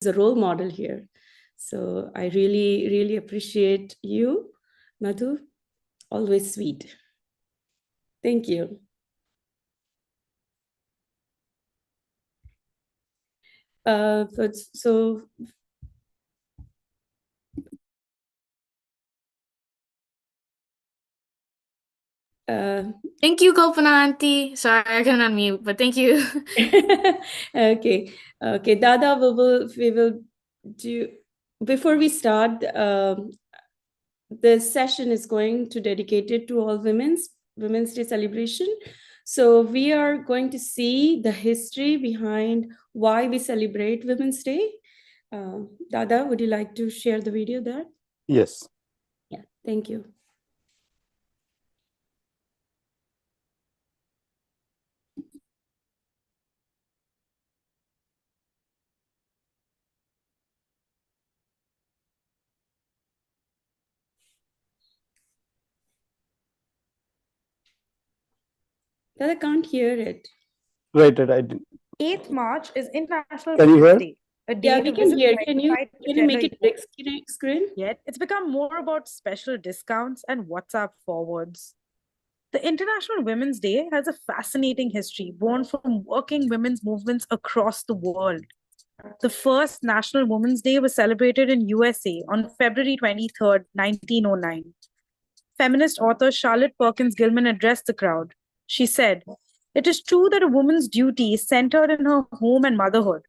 a role model here. So I really, really appreciate you, Madhu. Always sweet. Thank you. So thank you, Kalpana auntie. Sorry, I couldn't unmute, but thank you. okay, Dada, we will do, before we start, the session is going to dedicated to all Women's Day celebration. So we are going to see the history behind why we celebrate Women's Day. Dada, would you like to share the video there? Yes. Yeah, thank you. Dada, I can't hear it. Right, I didn't. 8th March is International Can you Women's hear? Day. A day Yeah, we to can visit hear. the Can you make it big screen? Yet it's become more about special discounts and WhatsApp forwards. The International Women's Day has a fascinating history born from working women's movements across the world. The first National Women's Day was celebrated in USA on February 23rd, 1909. Feminist author Charlotte Perkins Gilman addressed the crowd. She said, "It is true that a woman's duty is centered in her home and motherhood.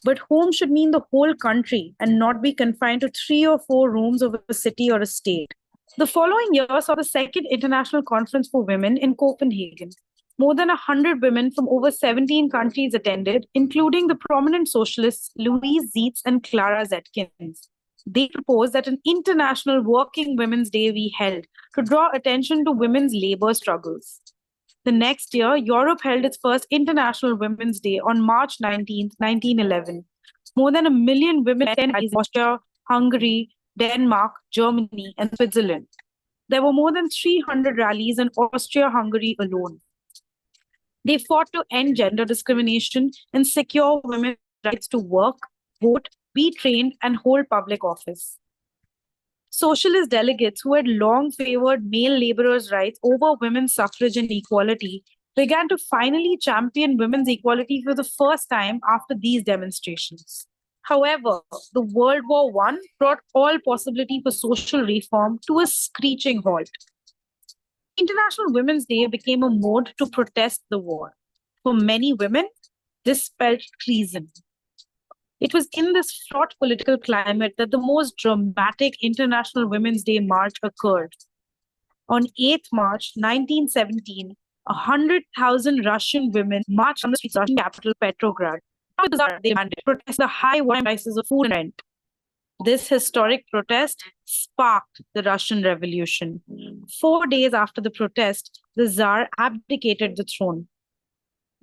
But home should mean the whole country and not be confined to 3 or 4 rooms of a city or a state." The following year saw the Second International Conference for Women in Copenhagen. More than 100 women from over 17 countries attended, including the prominent socialists Louise Zeitz and Clara Zetkins. They proposed that an International Working Women's Day be held to draw attention to women's labor struggles. The next year, Europe held its first International Women's Day on March 19, 1911. More than 1 million women attended in Austria, Hungary, Denmark, Germany, and Switzerland. There were more than 300 rallies in Austria-Hungary alone. They fought to end gender discrimination and secure women's rights to work, vote, be trained, and hold public office. Socialist delegates who had long favored male laborers' rights over women's suffrage and equality began to finally champion women's equality for the first time after these demonstrations. However, the World War I brought all possibility for social reform to a screeching halt. International Women's Day became a mode to protest the war. For many women, this spelled treason. It was in this fraught political climate that the most dramatic International Women's Day march occurred. On 8th March 1917, 100,000 Russian women marched on the streets of Russian capital Petrograd. They demanded to protest the high wine prices of food and rent. This historic protest sparked the Russian Revolution. 4 days after the protest, the Tsar abdicated the throne.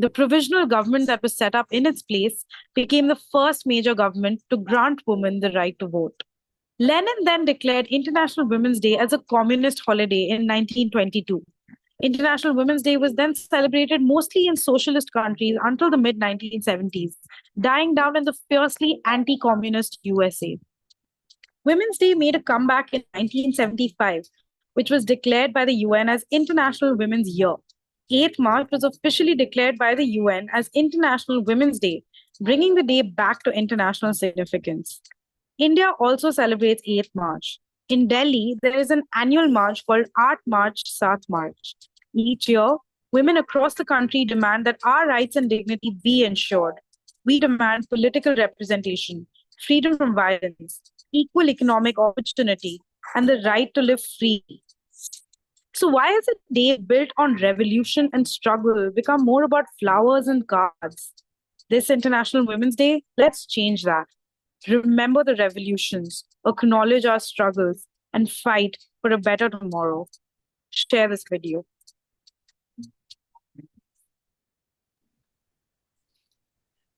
The provisional government that was set up in its place became the first major government to grant women the right to vote. Lenin then declared International Women's Day as a communist holiday in 1922. International Women's Day was then celebrated mostly in socialist countries until the mid-1970s, dying down in the fiercely anti-communist USA. Women's Day made a comeback in 1975, which was declared by the UN as International Women's Year. 8th March was officially declared by the UN as International Women's Day, bringing the day back to international significance. India also celebrates 8th March. In Delhi, there is an annual march called 8 March, 7 March. Each year, women across the country demand that our rights and dignity be ensured. We demand political representation, freedom from violence, equal economic opportunity, and the right to live free. So why has a day built on revolution and struggle become more about flowers and cards? This International Women's Day, let's change that. Remember the revolutions, acknowledge our struggles, and fight for a better tomorrow. Share this video.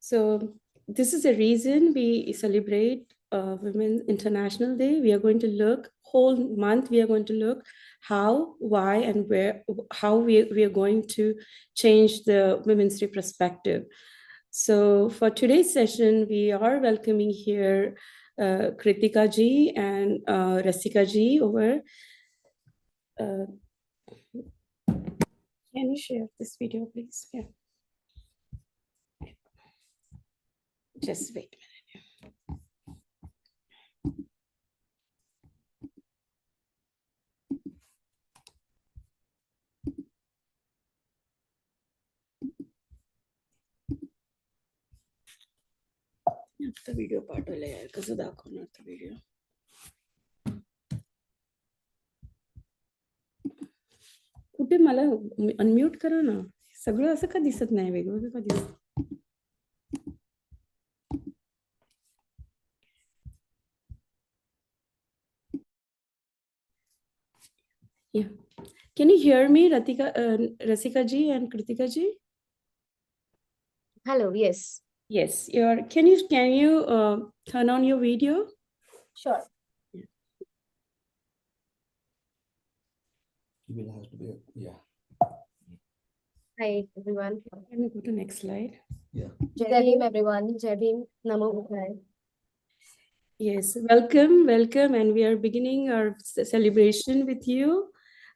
So this is the reason we celebrate Women's International Day. We are going to look, whole month, we are going to look how, why, and where, how we are going to change the Women's Day perspective. So for today's session, we are welcoming here Krutika ji and Rasika ji over. Can you share this video, please? Yeah. Just wait a minute. आता video पाठवलाय यार, कसं दाखवणार तो video? कुठे मला unmute करा ना. सगळं असं का दिसत नाही, वेगवेगळं का दिसत? Yeah. Can you hear me, Rasika ji and Krutika ji? Hello, yes. Yes. Can you turn on your video? Sure. You will have to be, yeah. Hi, everyone. Can we go to next slide? Jai Bhim, everyone. Jai Bhim. Namo Buddhaya. Yes, welcome, and we are beginning our celebration with you.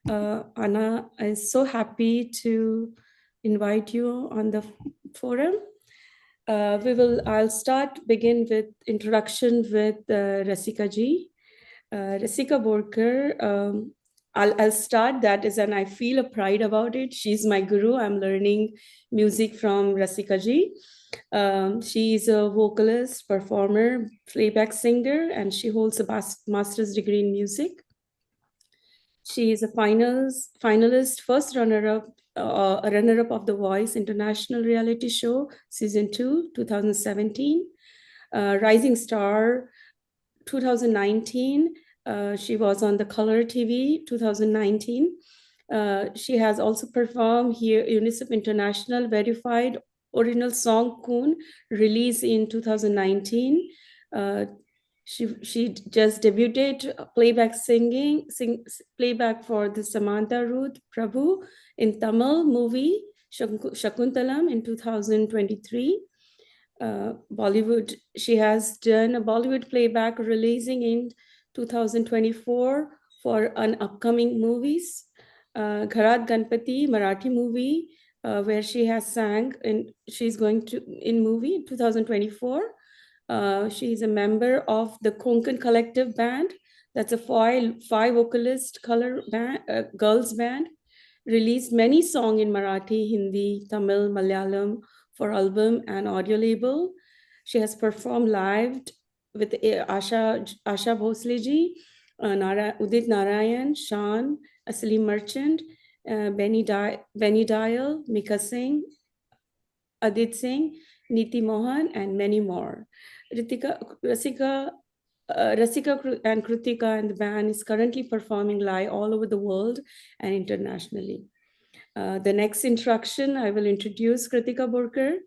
Anna is so happy to invite you on the forum. I'll begin with introduction with Rasika ji. Rasika Borkar, I'll start that and I feel a pride about it. She's my guru. I'm learning music from Rasika ji. She is a vocalist, performer, playback singer, and she holds a master's degree in music. She is a finalist, first runner-up of the Voice International Reality Show, Season 2, 2017. Rising Star, 2019. She was on the Color TV, 2019. She has also performed here UNICEF International Verified Original Song Kun, released in 2019. She just debuted playback playback for the Samantha Ruth Prabhu in Tamil movie Shakuntalam in 2023. Bollywood, she has done a Bollywood playback releasing in 2024 for an upcoming movies. Gharat Ganpati Marathi movie, where she has sang, and she's going to in movie 2024. She is a member of the Konkan Collective Band. That's a five vocalist color band, girls band. Released many songs in Marathi, Hindi, Tamil, Malayalam for album and audio label. She has performed live with Asha Bhosle ji, Udit Narayan, Shan, Asli Merchant, Benny Dial, Mika Singh, Adit Singh, Niti Mohan, and many more. Rasika and Krutika and the band is currently performing live all over the world and internationally. The next introduction, I will introduce Krutika Borkar.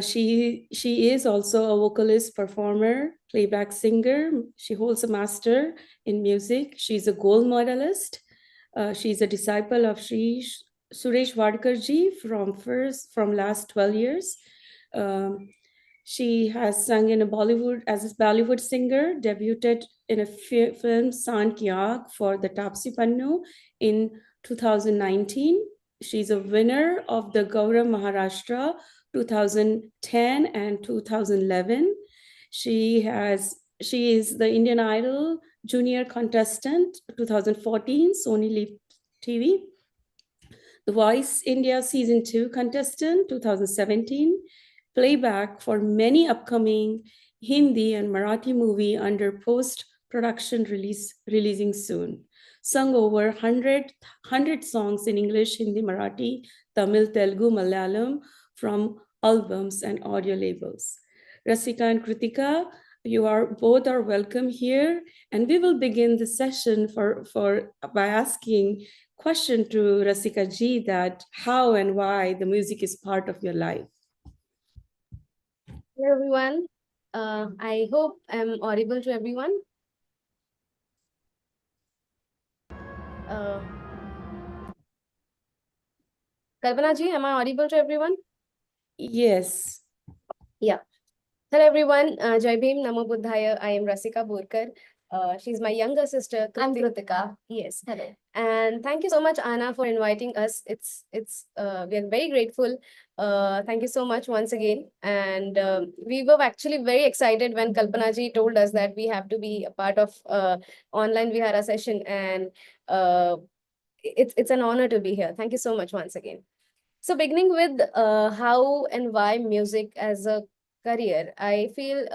She is also a vocalist, performer, playback singer. She holds a master in music. She's a gold medalist. She's a disciple of Suresh Vadkarji from last 12 years. She has sung in as a Bollywood singer, debuted in a film Sant Kiyak for the Tapsi Pannu in 2019. She's a winner of the Gaurav Maharashtra 2010 and 2011. She is the Indian Idol junior contestant 2014, Sony Live TV. The Voice India Season 2 contestant 2017. Playback for many upcoming Hindi and Marathi movie under post-production releasing soon. Sung over 100 songs in English, Hindi, Marathi, Tamil, Telugu, Malayalam from albums and audio labels. Rasika and Krutika, both are welcome here, and we will begin the session by asking question to Rasika ji that how and why the music is part of your life. Hello, everyone. I hope I'm audible to everyone. Kalpana ji, am I audible to everyone? Yes. Yeah. Hello everyone, Jai Bhim, Namo Buddhaya. I am Rasika Borkar. She's my younger sister. I'm Krutika. Yes. Hello. And thank you so much, Anna, for inviting us. We are very grateful. Thank you so much once again. And we were actually very excited when Kalpana ji told us that we have to be a part of online Vihara session, and it's an honor to be here. Thank you so much once again. So beginning with how and why music as a career, I feel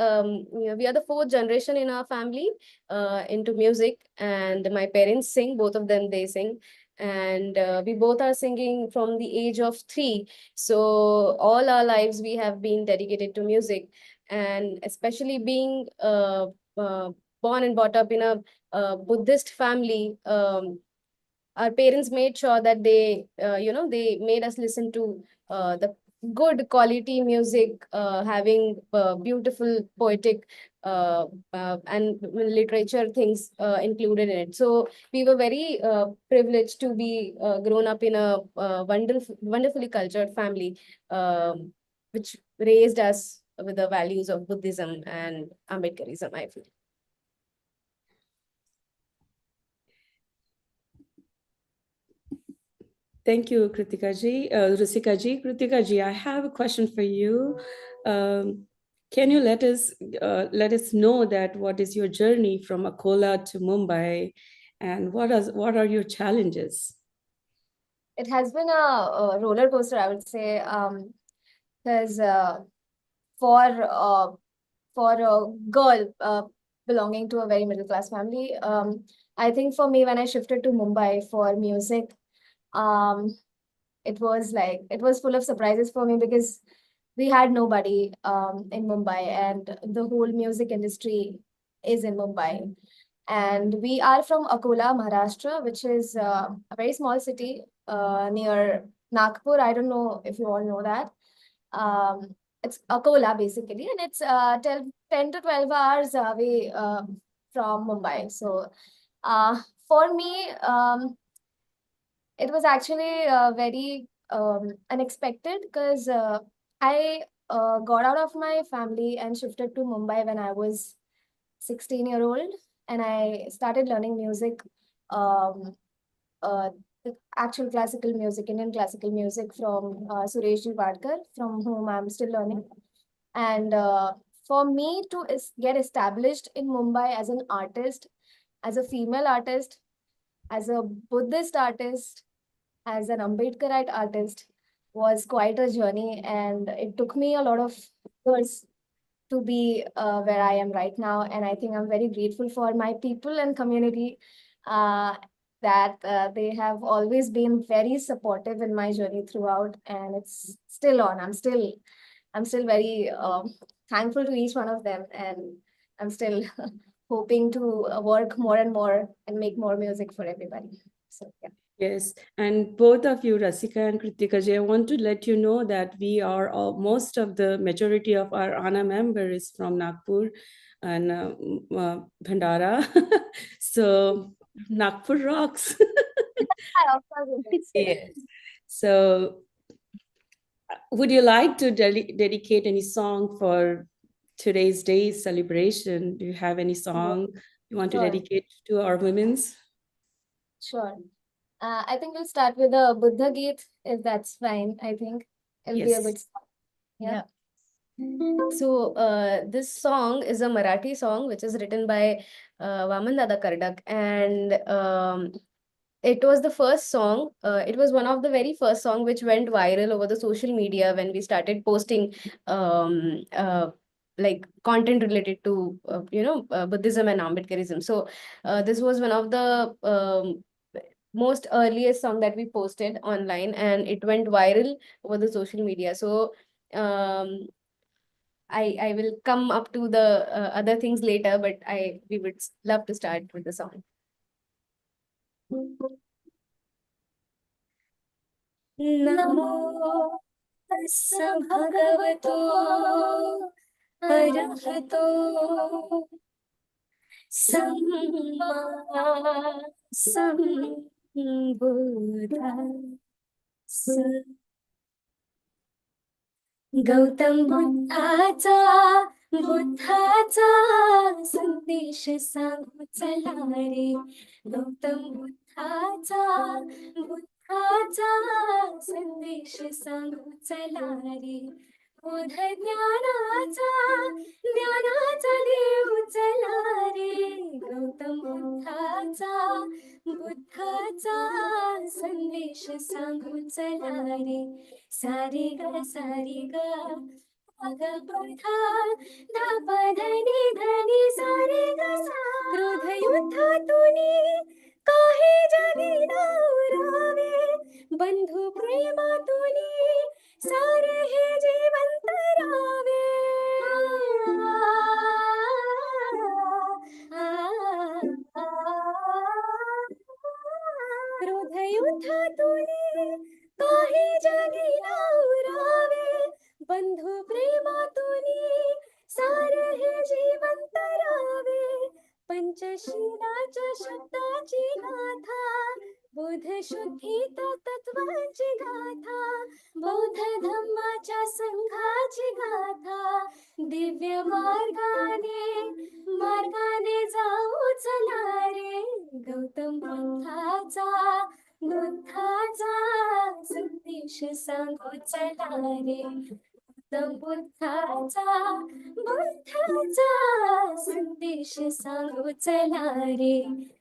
we are the fourth generation in our family into music, and my parents sing. Both of them they sing, and we both are singing from the age of 3. So all our lives we have been dedicated to music, and especially being born and brought up in a Buddhist family. Our parents made sure that they made us listen to the good quality music, having beautiful poetic and literature things included in it. So we were very privileged to be grown up in a wonderfully cultured family, which raised us with the values of Buddhism and Ambedkarism, I feel. Thank you, Kritika ji. Rasika ji. Kritika ji, I have a question for you. Can you let us know that what is your journey from Akola to Mumbai, and what are your challenges? It has been a roller coaster, I would say, because for uh, for a girl belonging to a very middle class family, I think for me when I shifted to Mumbai for music, um, it was full of surprises for me because we had nobody in Mumbai, and the whole music industry is in Mumbai. And we are from Akola, Maharashtra, which is a very small city near Nagpur. I don't know if you all know that. It's Akola basically, and it's 10 to 12 hours away from Mumbai. So for me, it was actually very unexpected because I got out of my family and shifted to Mumbai when I was 16-year-old, and I started learning music, um, uh, the actual classical music, Indian classical music from Suresh Ji Vadkar, from whom I'm still learning. And for me to get established in Mumbai as an artist, as a female artist, as a Buddhist artist, as an Ambedkarite artist, was quite a journey, and it took me a lot of years to be where I am right now. And I think I'm very grateful for my people and community uh, that they have always been very supportive in my journey throughout, and it's still on. I'm still very thankful to each one of them, and I'm still hoping to work more and more and make more music for everybody. So yeah. Yes, and both of you, Rasika and Kritika ji, I want to let you know that we are most of the majority of our ANA member is from Nagpur and Bhandara. So Nagpur rocks. Of course it is. Yes. So would you like to dedicate any song for today's day celebration? Do you have any song you want to Sure. dedicate to our women's? Sure. I think we'll start with a Buddha Geet, if that's fine. I think it'll be a Yes. good start. Yeah. So this song is a Marathi song which is written by Vaman Dada Kardak, and it was the first song. It was one of the very first song which went viral over the social media when we started posting um, uh, like content related to Buddhism and Ambedkarism. So this was one of the most earliest song that we posted online, and it went viral over the social media. So um, I will come up to the other things later, but we would love to start with the song. Namo tassa bhagavato arahato samma sambuddha. Gautam बुद्धाचा संदेश सांगू चला रे. गौतम बुद्धाचा संदेश सांगू चला रे. बोध ज्ञानाचा देव चला रे. गौतम बुद्धाचा संदेश सांगू चला रे. सारे ग अग बुद्धा धाप धनी धनी सारे ग क्रोध युद्धातुनी काही जगी नवरावे. बंधू प्रेमातुनी सारे हे जिवंत रावे. क्रोध युद्धातुनी काही जगी नवरावे. बंधू प्रेमातुनी सारे हे जिवंत रावे. पंचशीलाच्या शब्दाची गाथा बोध शुद्धीत तत्वाची गाथा. बौद्ध धम्माच्या संघाची गाथा दिव्य मार्गाने जाऊ चला रे. गौतम बुद्धाचा संदेश सांगू चला रे. गौतम बुद्धाचा संदेश सांगू चला रे.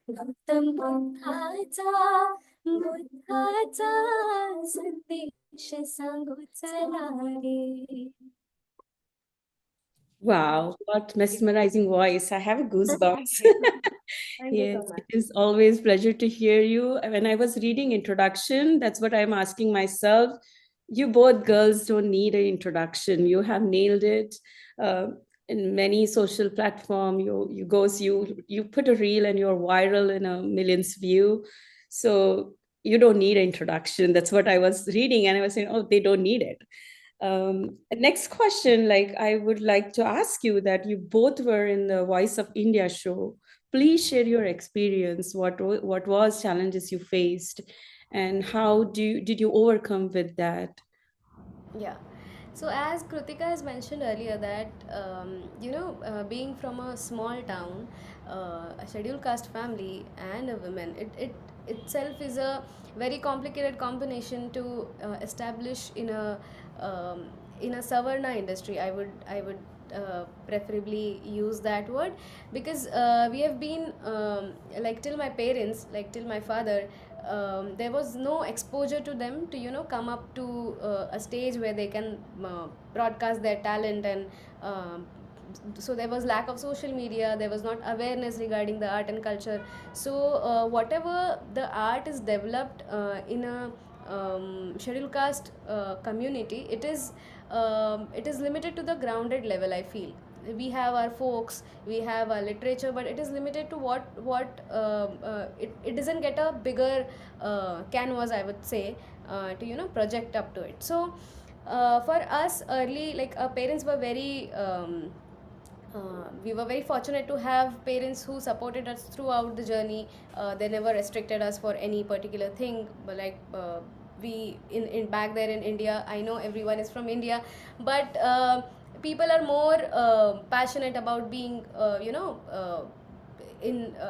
गौतम बुद्धाचा संदेश सांगू चला रे. Wow, what mesmerizing voice. I have goosebumps. Thank you Yes, so much. it is always pleasure to hear you. When I was reading introduction, that's what I'm asking myself. You both girls don't need an introduction. You have nailed it. In many social platform, you put a reel and you're viral in a millions view. So you don't need an introduction. That's what I was reading, and I was saying, oh, they don't need it. Next question, I would like to ask you that you both were in the Voice of India show. Please share your experience. What was challenges you faced, and how did you overcome with that? Yeah. So as Krutika has mentioned earlier that being from a small town, a scheduled caste family and a woman, it itself is a very complicated combination to establish in a Savarna industry. I would preferably use that word, because we have been till my parents, till my father, there was no exposure to them to come up to a stage where they can broadcast their talent, and so there was lack of social media, there was not awareness regarding the art and culture. So whatever the art is developed in a scheduled caste community, it is limited to the grounded level, I feel. We have our folks, we have our literature, but it is limited to what it doesn't get a bigger canvas, I would say, to project up to it. So for us early, our parents were very we were very fortunate to have parents who supported us throughout the journey. They never restricted us for any particular thing, but we in back there in India, I know everyone is from India, but people are more passionate about being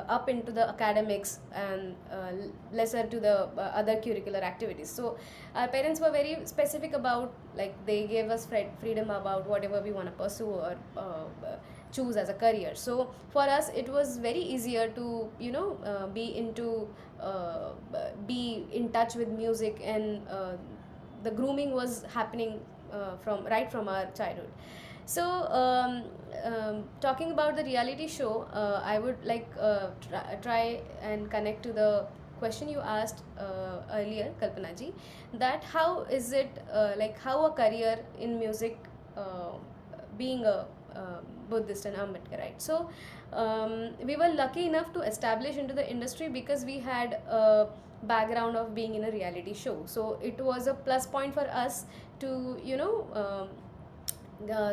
up into the academics, and lesser to the other curricular activities. So our parents were very specific about, they gave us freedom about whatever we want to pursue or choose as a career. So for us it was very easier to be in touch with music, and the grooming was happening from our childhood. So talking about the reality show, I would try and connect to the question you asked earlier, Kalpana ji, that how is it how a career in music, being a Buddhist and Ambedkarite. So we were lucky enough to establish into the industry because we had a background of being in a reality show. So it was a plus point for us to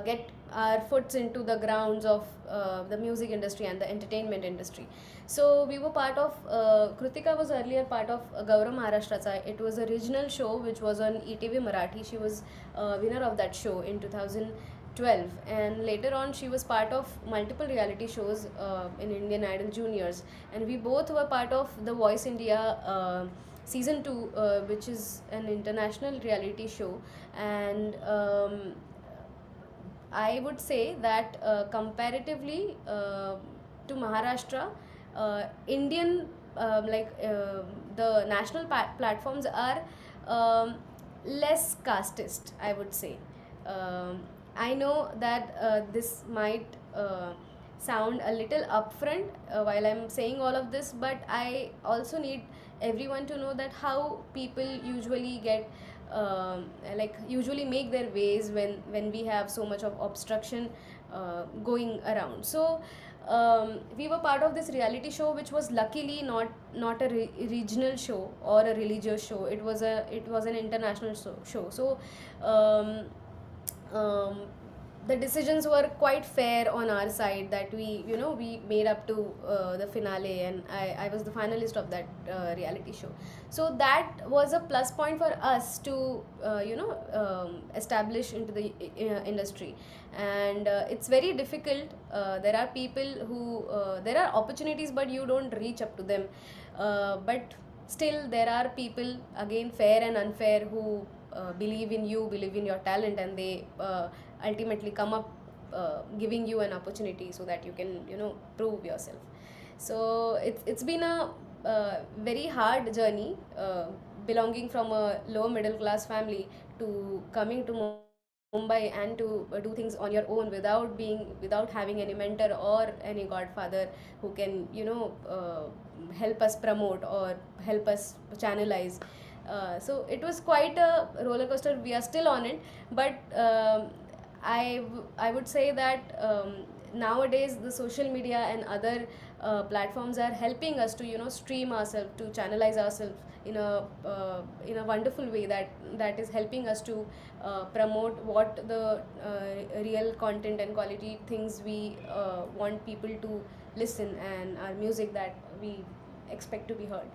get our foots into the grounds of the music industry and the entertainment industry. So we were part of, Krutika was earlier part of Gaurav Maharashtracha. It was a regional show which was on ETV Marathi. She was winner of that show in 2012, and later on she was part of multiple reality shows in Indian Idol Juniors, and we both were part of the Voice India season 2, which is an international reality show. And I would say that comparatively to Maharashtra, Indian the national platforms are um, less casteist, I would say. Um, I know that this might sound a little upfront while I'm saying all of this, but I also need everyone to know that how people usually get usually make their ways when we have so much of obstruction going around. So we were part of this reality show, which was luckily not a regional show or a religious show. It was an international show. So um, um, the decisions were quite fair on our side, that we made up to the finale, and I was the finalist of that reality show. So that was a plus point for us to establish into the industry. And it's very difficult. There are people who there are opportunities, but you don't reach up to them. But still there are people, again, fair and unfair, who believe in you, believe in your talent, and they ultimately come up giving you an opportunity so that you can prove yourself. So it's been a very hard journey, belonging from a lower middle class family to coming to Mumbai and to do things on your own without having any mentor or any godfather who can help us promote or help us channelize. So it was quite a roller coaster. We are still on it, but I would say that nowadays the social media and other platforms are helping us to stream ourselves, to channelize ourselves in a wonderful way, that is helping us to promote what the real content and quality things we want people to listen, and our music that we expect to be heard.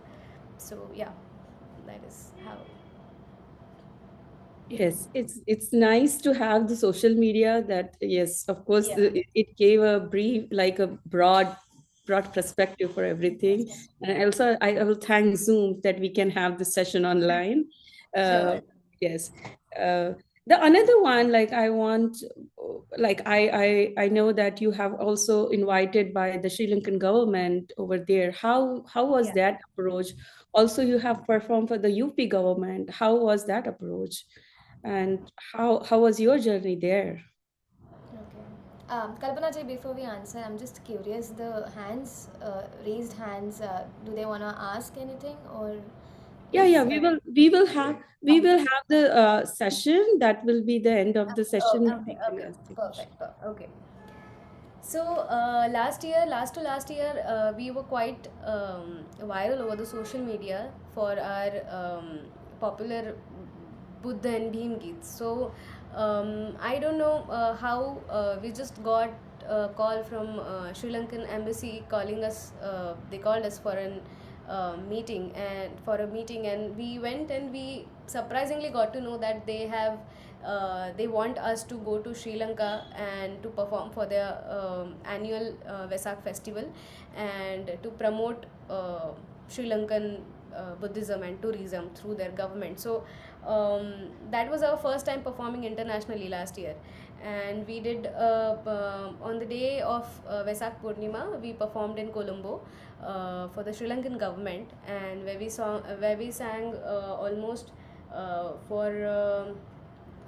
So yeah, that is how. Yes, it's nice to have the social media that, yes, of course, it gave a like a broad perspective for everything. And also, I will thank Zoom that we can have the session online. Sure. Yes. The another one, like I want, like I know that you have also invited by the Sri Lankan government over there. How was that approach? Also, you have performed for the UP government. How was that approach? And how was your journey there? Okay. Kalpana ji, before we answer, I'm just curious. The hands, raised hands, do they want to ask anything, or Yeah, is yeah, we will have the session. That will be the end of the oh, session. okay, We can okay, ask the question. perfect, Okay. So last year, we were quite viral over the social media for our popular Buddha and Bhim Geets. So I don't know how we just got a call from Sri Lankan embassy calling us. They called us for an meeting, and we went, and we surprisingly got to know that they want us to go to Sri Lanka and to perform for their annual Vesak festival, and to promote Sri Lankan Buddhism and tourism through their government. So that was our first time performing internationally last year, and we did on the day of Vesak Purnima, we performed in Colombo for the Sri Lankan government, and where we sang almost for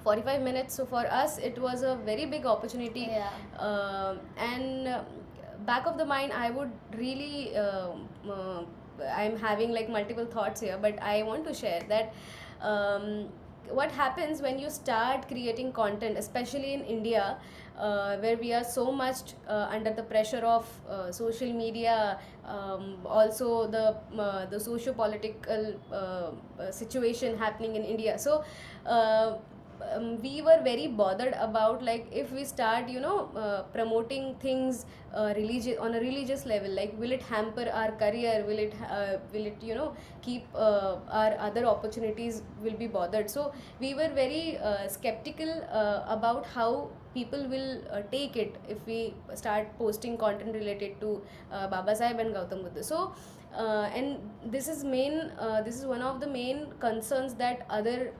45 minutes. So for us it was a very big opportunity. And back of the mind, I would really I'm having like multiple thoughts here, but I want to share that what happens when you start creating content, especially in India, where we are so much under the pressure of social media, also the socio-political situation happening in India. So we were very bothered about, like, if we start, promoting things religious on a religious level, like, will it hamper our career, will it, keep our other opportunities will be bothered. So we were very skeptical about how people will take it if we start posting content related to Baba Sahib and Gautam Buddha. So and this is one of the main concerns that other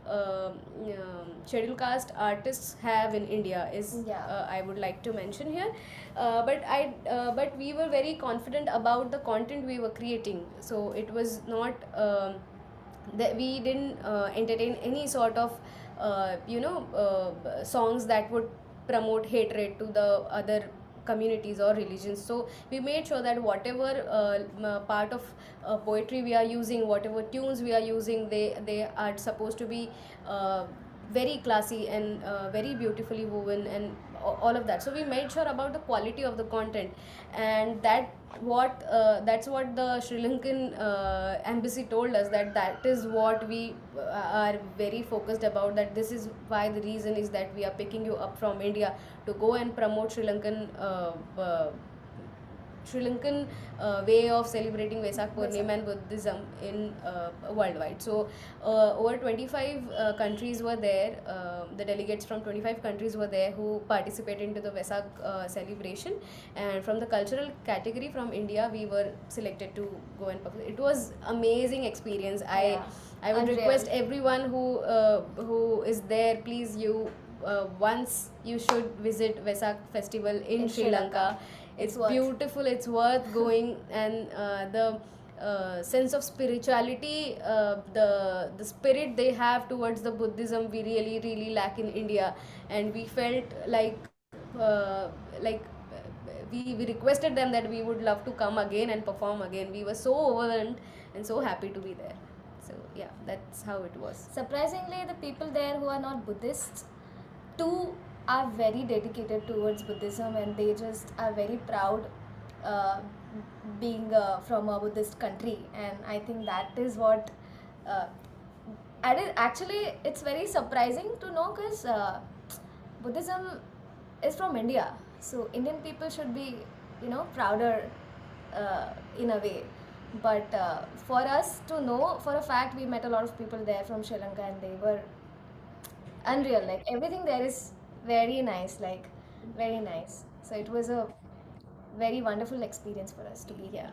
scheduled caste artists have in India, is Yeah. I would like to mention here. But we were very confident about the content we were creating, so it was not that we didn't entertain any sort of songs that would promote hatred to the other communities or religions. So we made sure that whatever part of poetry we are using, whatever tunes we are using, they are supposed to be very classy and very beautifully woven and all of that. So we made sure about the quality of the content, and that's what the Sri Lankan embassy told us, that is what we are very focused about, that this is why, the reason is that we are picking you up from India to go and promote Sri Lankan way of celebrating Vesak Purnima and Buddhism in worldwide. So over 25 countries were there. The delegates from 25 countries were there who participated into the Vesak celebration, and from the cultural category from India, we were selected to go and perform. It was amazing experience. Yeah. I would Unreal. request everyone who is there, please, once you should visit Vesak festival in Sri Lanka. It's worth. beautiful, it's worth going, and the sense of spirituality, the spirit they have towards the Buddhism, we really really lack in India. And we felt like we requested them that we would love to come again and perform again. We were so overwhelmed and so happy to be there. So yeah, that's how it was. Surprisingly, the people there who are not Buddhists too are very dedicated towards Buddhism, and they just are very proud being from a Buddhist country. And I think that is what actually it's very surprising to know, because Buddhism is from India, so Indian people should be prouder in a way. But for us to know for a fact, we met a lot of people there from Sri Lanka, and they were unreal. Like, everything there is very nice, like very nice. So it was a very wonderful experience for us to be here.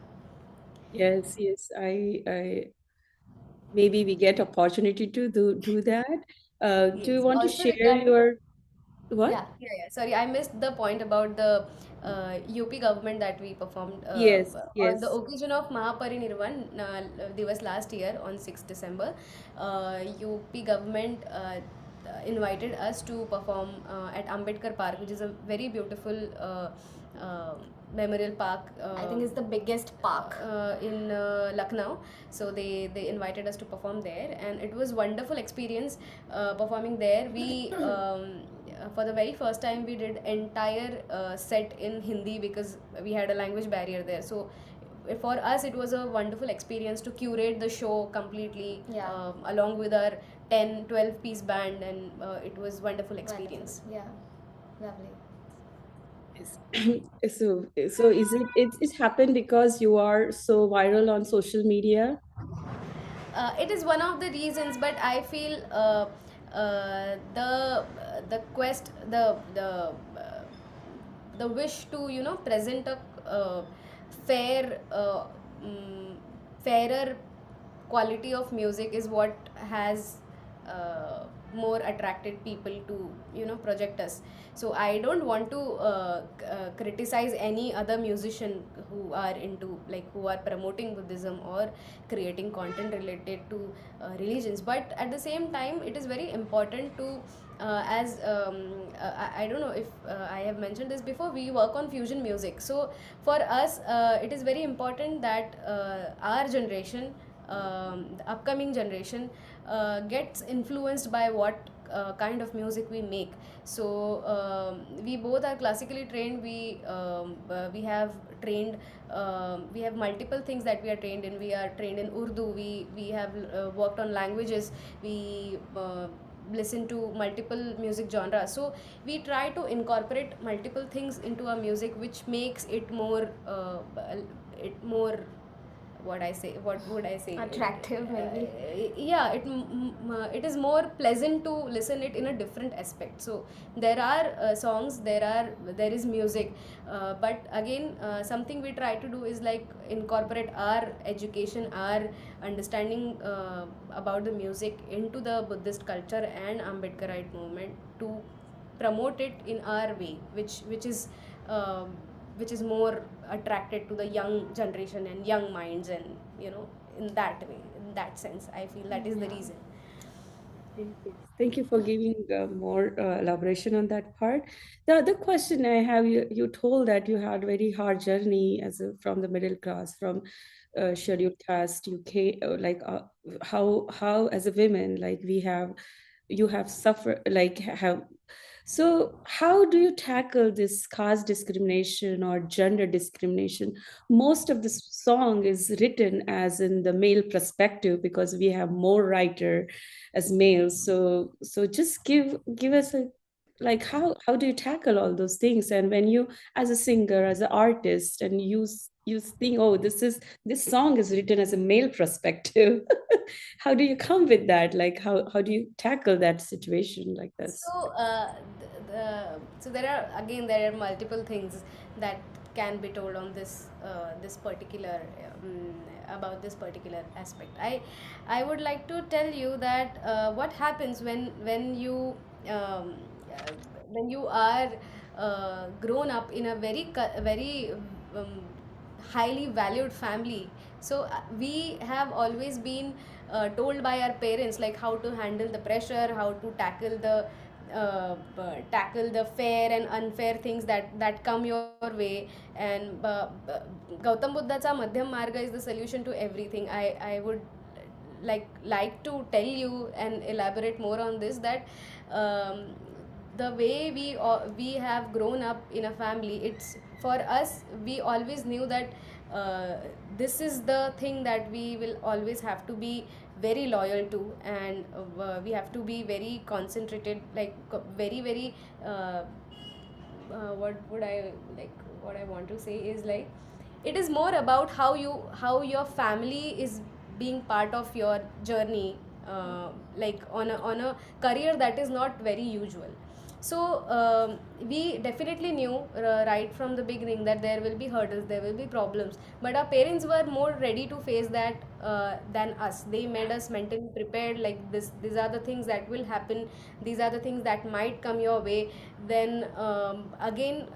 Yes, yes. I maybe we get opportunity to do that. Do you Yes. want to Also share regarding- your what? Yeah. Sorry, I missed the point about the UP government that we performed Yes, on the yes. occasion of Mahaparinirvan Divas last year on 6th December. UP government invited us to perform at Ambedkar Park, which is a very beautiful memorial park. I think it's the biggest park. In Lucknow. So they invited us to perform there, and it was wonderful experience performing there. We for the very first time we did entire set in Hindi, because we had a language barrier there. So for us it was a wonderful experience to curate the show completely, Yeah. along with our 10-12 piece band, and it was wonderful experience. Wonderful. Yeah, lovely. Yes. So is it happened because you are so viral on social media? It is one of the reasons, but I feel the quest, the wish to present a fair fairer quality of music is what has more attracted people to project us. So I don't want to criticize any other musician who are into, like, who are promoting Buddhism or creating content related to religions, but at the same time it is very important to as I don't know if I have mentioned this before, we work on fusion music. So for us it is very important that our generation, the upcoming generation, gets influenced by what kind of music we make. So we both are classically trained. We have trained, we have multiple things that we are trained in. We are trained in Urdu. We have worked on languages. listen to multiple music genres. So we try to incorporate multiple things into our music, which makes it more what would I say? Attractive, maybe. Yeah, it is more pleasant to listen it in a different aspect. So there are songs, there is music, but again, something we try to do is like incorporate our education, our understanding about the music into the Buddhist culture and Ambedkarite movement to promote it in our way, um, which is more attracted to the young generation and young minds, and in that way, in that sense, I feel that is the Yeah. reason. Yes. Thank you for giving more elaboration on that part. The other question I have, you told that you had very hard journey from the middle class, from scheduled caste. You came how as a woman, like you have suffered, like have. So how do you tackle this caste discrimination or gender discrimination? Most of this song is written as in the male perspective because we have more writer as males. So just give us a, like, how do you tackle all those things? And when you, as a singer, as an artist, and you think, oh, this song is written as a male perspective, how do you come with that? Like, how do you tackle that situation like this? So, so there are multiple things that can be told on this particular about this particular aspect. I would like to tell you that what happens um, uh, when you are grown up in a very highly valued family. So we have always been told by our parents like how to handle the pressure, how to tackle the fair and unfair things that come your way. And Gautam Buddha's Madhyam Marga is the solution to everything. I would like to tell you and elaborate more on this, that um, the way we have grown up in a family, it's for us, we always knew that uh, this is the thing that we will always have to be very loyal to, and we have to be very concentrated, like very what I want to say is like, it is more about how your family is being part of your journey, like on a career that is not very usual. So we definitely knew right from the beginning that there will be hurdles, there will be problems, but our parents were more ready to face that than us. They made us mentally prepared, like these are the things that will happen, these are the things that might come your way. Then again,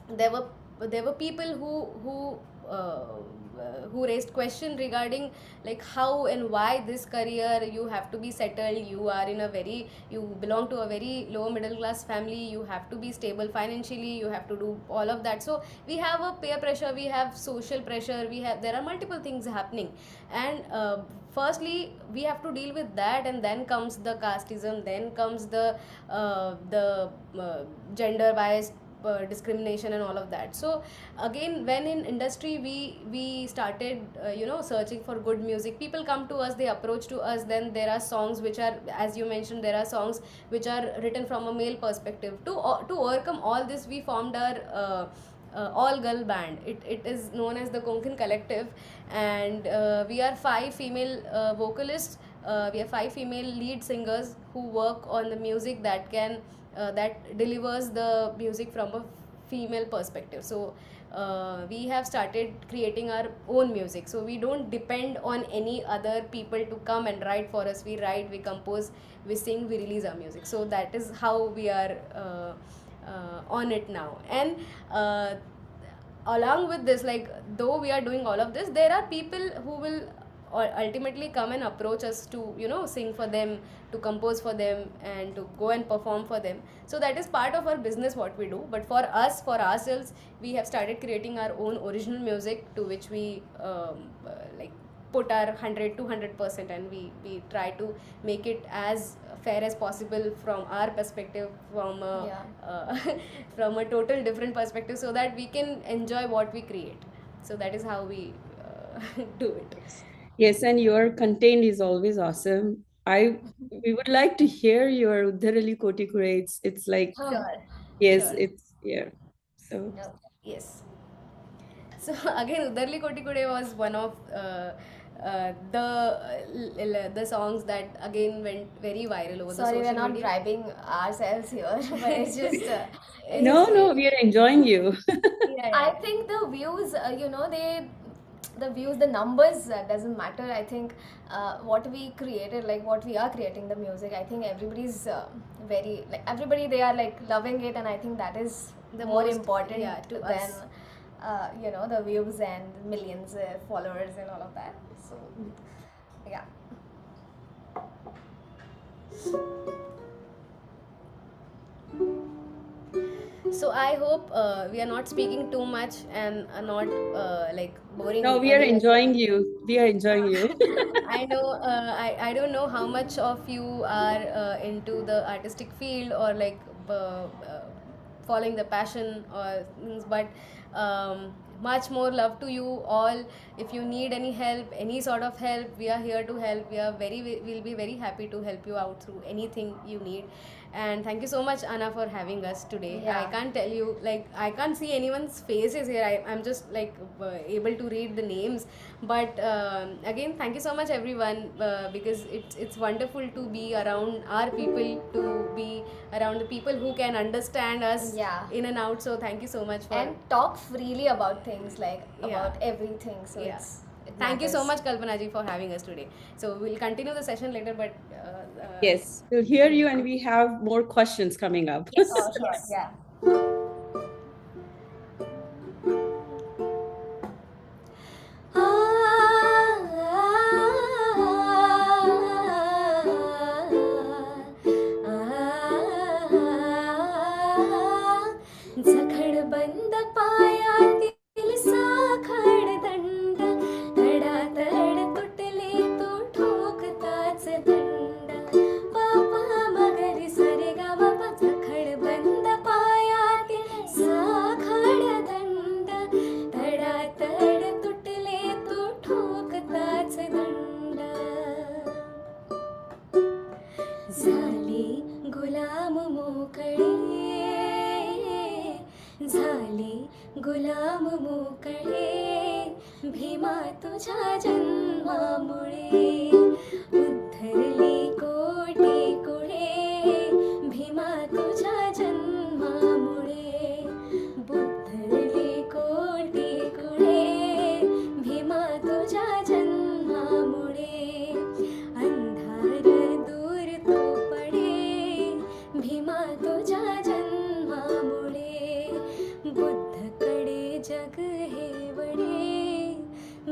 there were people who raised question regarding like how and why this career, you have to be settled, you belong to a very low middle class family, you have to be stable financially, you have to do all of that. So we have a peer pressure, we have social pressure, there are multiple things happening. And firstly we have to deal with that, and then comes the casteism, then comes the gender bias, discrimination and all of that. So again, when in industry we started searching for good music, people come to us, they approach to us, then there are songs which are, as you mentioned, there are songs which are written from a male perspective. To overcome all this, we formed our all girl band. It is known as the Konkan Collective, and we are five female vocalists, we have five female lead singers who work on the music that delivers the music from a female perspective. So we have started creating our own music, so we don't depend on any other people to come and write for us. We write, we compose, we sing, we release our music. So that is how we are on it now. And along with this, like though we are doing all of this, there are people who will ultimately come and approach us to sing for them, to compose for them, and to go and perform for them. So that is part of our business, what we do. But for us, for ourselves, we have started creating our own original music, to which we like put our 100 to 100%, and we try to make it as fair as possible from our perspective, from from a total different perspective, so that we can enjoy what we create. So that is how we do it. Yes, and your content is always awesome. we would like to hear your Udharali Koti Kure. It's like, Sure. yes, Sure. it's, yeah. So, Okay. Yes. So again, Udarli Koti Kude was one of the songs that again went very viral over the Sorry, we're social not media. bribing ourselves here, but it's just no, no, we are enjoying you. I think the views, the views, the numbers doesn't matter. I think what we created, like what we are creating, the music. I think everybody's very like everybody they are like loving it, and I think that is The more most, important yeah, to than us. the views and millions followers and all of that. So yeah. So I hope we are not speaking too much and are not like boring No, we are any enjoying listeners. you. We are enjoying you. I know I don't know how much of you are into the artistic field or like following the passion or things, but much more love to you all. If you need any help, any sort of help, we are here to help. We'll be very happy to help you out through anything you need. And thank you so much, Anna, for having us today. I Yeah. can't tell you, like, I can't see anyone's faces here. I'm just like able to read the names. But again, thank you so much, everyone, because it's wonderful to be around our people, to be around the people who can understand us Yeah. in and out. So thank you so much for And talk freely about things like Yeah. about everything. So Yeah. it Thank you so matters. much, Kalpana ji, for having us today. So we'll continue the session later, but Yes, we'll hear you, and we have more questions coming up. Oh, sure. Yeah. जखड बंद पायातील साखड दंड धडाधड तुटले तो ठोकताच दंड बापा मगरी सरे गा बापा जखड बंद पायातील साखड दंड धडाधड तुटले तो ठोकताच दंड झाले गुलाम मोकळे झाले गुलाम मोकळे भीमा तुझ्या जन्मामुळे उद्धरली कोटी कुळे भीमा तुझ्या जन्मामुळे बुद्धरली कोटी कुळे भीमा तुझ्या जन्मामुळे अंधार दूर तो पडे भीमा तुझ्या जन्मामुळे बुद्धकडे जग हे वडे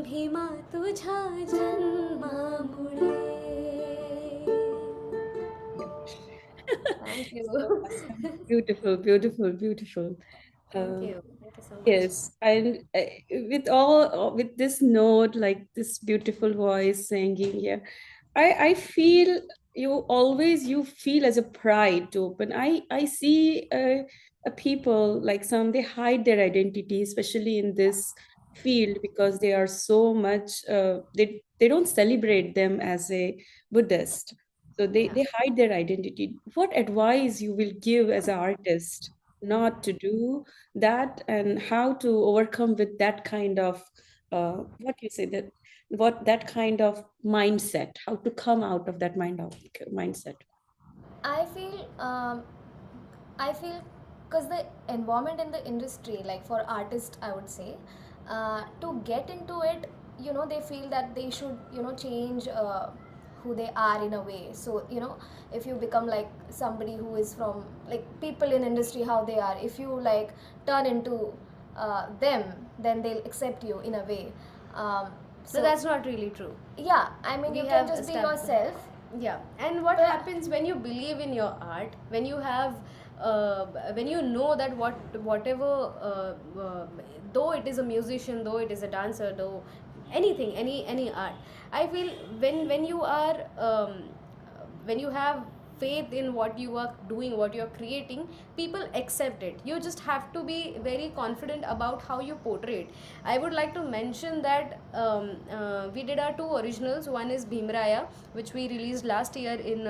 भीमा तुझ्या जन्मामुळे. Thank you. Beautiful, beautiful, beautiful. Thank you. Thank you so much. Yes, and with this note, like this beautiful voice singing, yeah, I feel you feel as a pride to open. I see a people like some they hide their identity, especially in this field because they are so much they don't celebrate them as a Buddhist, so they hide their identity. What advice you will give as an artist not to do that, and how to overcome with that kind of what you say that what that kind of mindset, how to come out of that mindset. I feel because the environment in the industry, like for artists, I would say, to get into it, they feel that they should, change who they are in a way. So, if you become like somebody who is from, like people in industry, how they are, if you like turn into them, then they'll accept you in a way. So that's not really true. Yeah, I mean, We you can have just be established- yourself. Yeah, and what happens when you believe in your art, when you have when you know that whatever though it is a musician, though it is a dancer, though anything, any art, I feel when you are when you have faith in what you are doing, what you are creating, people accept it. You just have to be very confident about how you portray it. I would like to mention that we did our two originals. One is Bhimraya, which we released last year in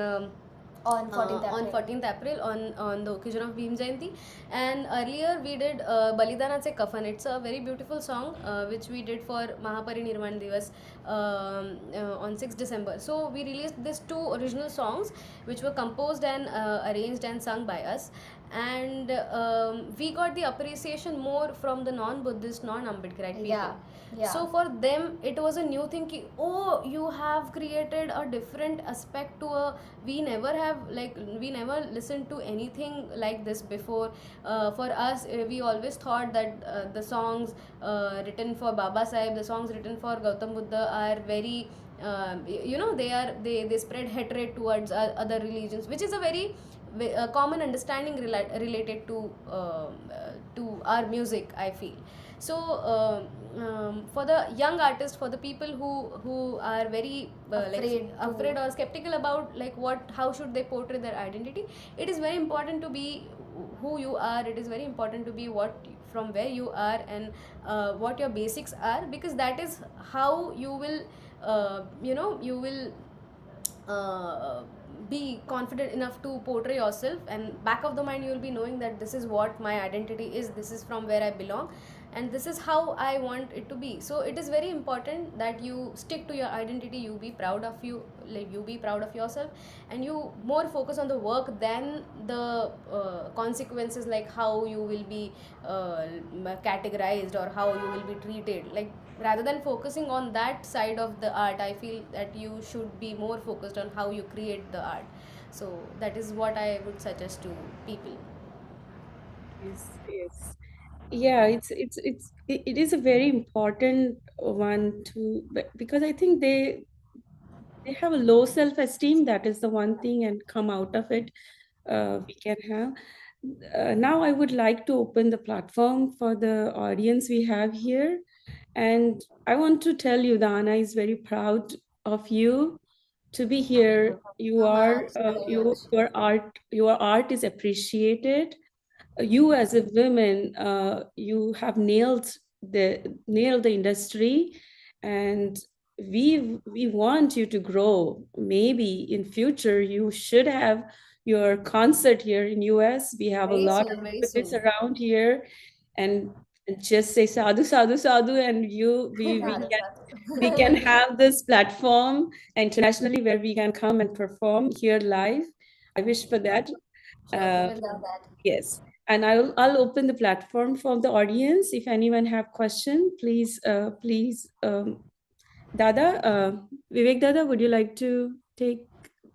On 14th on April. 14th April on the occasion of Bhim Jayanti. And earlier we did Balidanache Kafan. It's a very beautiful song which we did for Mahaparinirvan Divas on 6th December. So we released these two original songs which were composed and arranged and sung by us. And we got the appreciation more from the non-Buddhist, non-Ambedkarite people. Yeah. So for them it was a new thing ki, oh, you have created a different aspect to a, we never listened to anything like this before. For us, we always thought that the songs written for Baba Sahib, the songs written for Gautam Buddha are very they spread hatred towards other religions, which is a very common understanding related to our music, I feel. So for the young artists, for the people who are very afraid or skeptical about like how should they portray their identity, it is very important to be who you are. It is very important to be from where you are, and what your basics are, because that is how you will you will be confident enough to portray yourself, and back of the mind you will be knowing that this is what my identity is, this is from where I belong, and this is how I want it to be. So it is very important that you stick to your identity, you be proud of you be proud of yourself, and you more focus on the work than the consequences, like how you will be categorized or how you will be treated. Like, rather than focusing on that side of the art, I feel that you should be more focused on how you create the art. So that is what I would suggest to people. Yes. Yeah, it is a very important one to, because I think they have a low self-esteem. That is the one thing, and come out of it we can have. Now I would like to open the platform for the audience we have here, and I want to tell you, Dana is very proud of you to be here. You are your art is appreciated. You as a woman, you have nailed the industry, and we want you to grow. Maybe in future you should have your concert here in US. We have a Very lot soon, of very artists soon. around here, and just say sadhu sadhu sadhu, and we can have this platform internationally where we can come and perform here live. I wish for that. Sure, we will love that. Yes, and I'll open the platform for the audience. If anyone have question, please, Dada, Vivek Dada, would you like to take?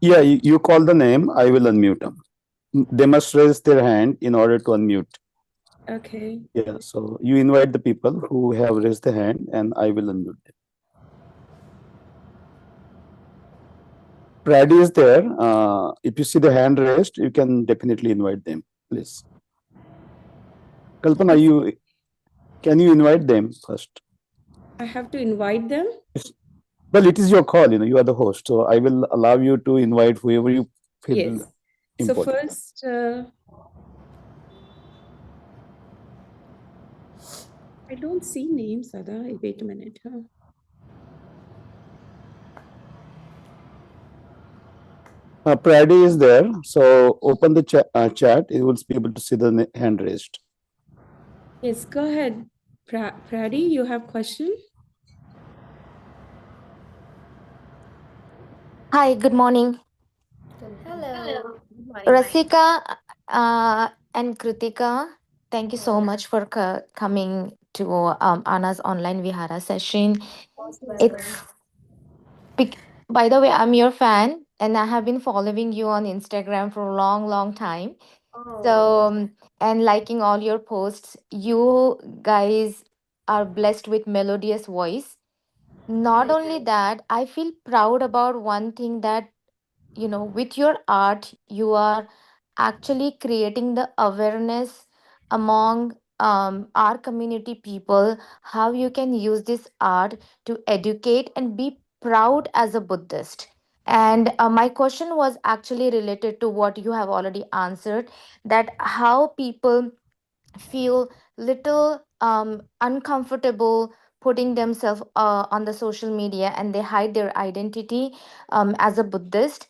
Yeah, you call the name, I will unmute them. They must raise their hand in order to unmute. Okay. Yeah, so you invite the people who have raised the hand, and I will unmute them. Brady is there. If you see the hand raised, you can definitely invite them, please. Kalpana, can you invite them first? I have to invite them. Well, it is your call. You are the host, so I will allow you to invite whoever you feel Yes. So important. first, I don't see names, Dada. Wait a minute. Prady is there, so open the chat. You will be able to see the hand raised. Yes, go ahead, Prady. You have question? Hi, good morning. Hello. Good morning. Rasika and Krutika, thank you so much for coming to Anna's online Vihara session. Most It's welcome. by the way, I'm your fan and I have been following you on Instagram for a long, long time. So, Oh, and liking all your posts. You guys are blessed with melodious voice. Not thank only you. that, I feel proud about one thing that with your art you are actually creating the awareness among our community people, how you can use this art to educate and be proud as a Buddhist. And my question was actually related to what you have already answered, that how people feel little uncomfortable putting themselves on the social media, and they hide their identity as a Buddhist.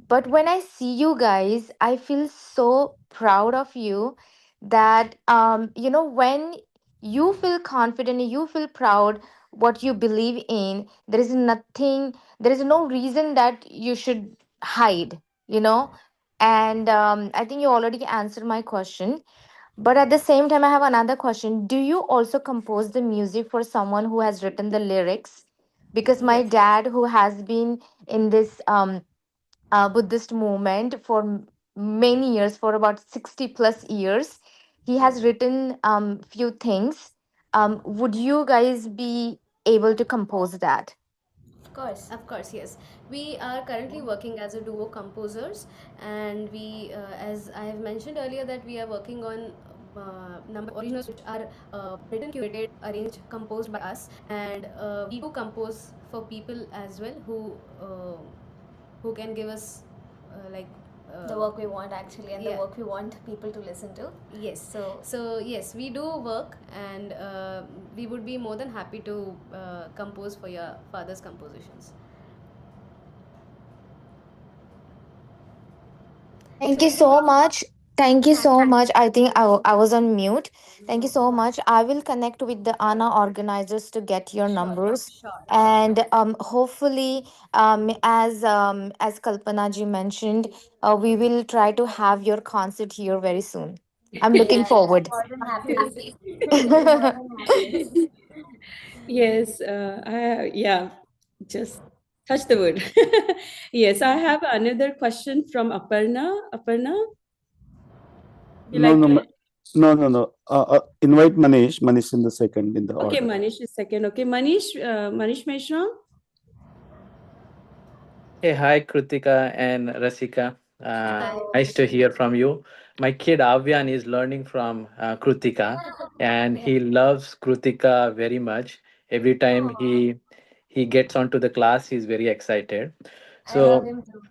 But when I see you guys, I feel so proud of you, that when you feel confident, you feel proud what you believe in, there is nothing, there is no reason that you should hide, you know. And I think you already answered my question, but at the same time, I have another question. Do you also compose the music for someone who has written the lyrics? Because my Yes. dad, who has been in this Buddhist movement for many years, for about 60 plus years, he Oh. has written few things. Would you guys be able to compose that? Of course, yes. We are currently working as a duo composers, and as I have mentioned earlier, that we are working on number of originals which are written, curated, arranged, composed by us, and we do compose for people as well who can give us like The work we want actually, and the yeah. work we want people to listen to. Yes. So So yes, we do work, and we would be more than happy to compose for your father's compositions. Thank you so much. Thank you so much. I think I was on mute. Thank you so much. I will connect with the ANA organizers to get your numbers. Sure. And hopefully, as Kalpana ji mentioned, we will try to have your concert here very soon. I'm looking yeah, forward. more than happy. More than happy. Yes, yeah, just touch the wood. Yes, I have another question from Aparna. Aparna, you No, like no, to? no. Invite Manish. Manish in the second in the Okay, order. Manish is second. Okay, Manish Meshram. Hey, hi, Krutika and Rasika. Hi. Nice to hear from you. My kid Avyan is learning from Krutika, and Yeah. he loves Krutika very much. Every time Aw, he gets onto the class, he's very excited. I love So him too.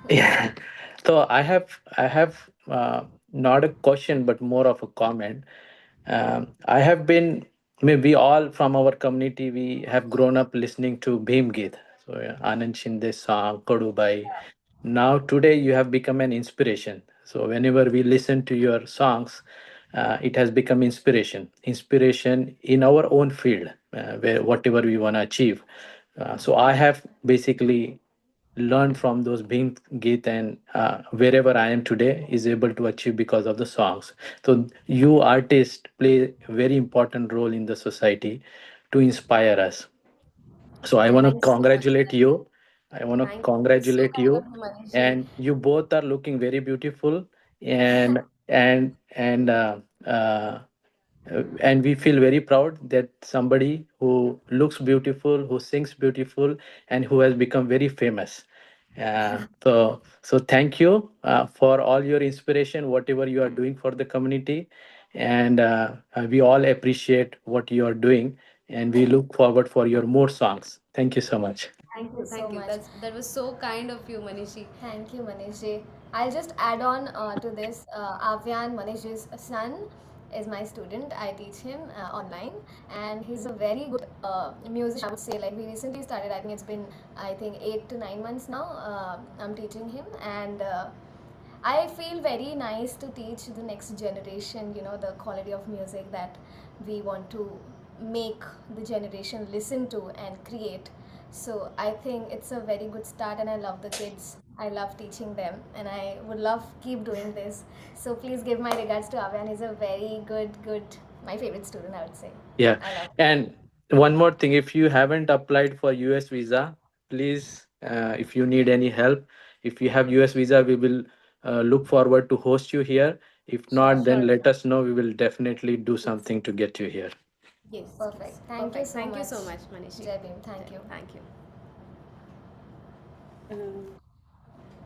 yeah, so I have not a question but more of a comment. I have been, maybe all from our community, we have grown up listening to Bhim Geet. So yeah, Anand Shinde's song, Kodubai. Now today you have become an inspiration. So whenever we listen to your songs, it has become inspiration in our own field, where whatever we want to achieve. So I have basically learned from those being Geet, and wherever I am today is able to achieve because of the songs. So you artists play a very important role in the society to inspire us. So I want to Thank you so much. congratulate you. I want to Thank you. That's so congratulate kind of you, you, Manishi. and you both are looking very beautiful, and and we feel very proud that somebody who looks beautiful, who sings beautiful, and who has become very famous. So thank you for all your inspiration, whatever you are doing for the community, and we all appreciate what you are doing, and we look forward for your more songs. Thank you so much. Thank you so Thank you. much. That was so kind of you, Manishi. Thank you, Manish. I'll just add on to this. Avyan, Manish's son, is my student. I teach him online, and he's a very good musician, I would say. Like, we recently started. I think it's been, I think, 8 to 9 months now. I'm teaching him, and I feel very nice to teach the next generation, the quality of music that we want to make the generation listen to and create. So I think it's a very good start, and I love the kids. I love teaching them, and I would love keep doing this. So please give my regards to Avyan. He's a very good, my favorite student, I would say. Yeah. I love. And one more thing, if you haven't applied for US visa, please, if you need any help, if you have US visa, we will look forward to host you here. If not, Sure. then let us know. We will definitely do something to get you here. Yes. Perfect. Thank you Perfect. so Thank you much. so much, Manishi. Jai Bhim. Thank you. Thank you.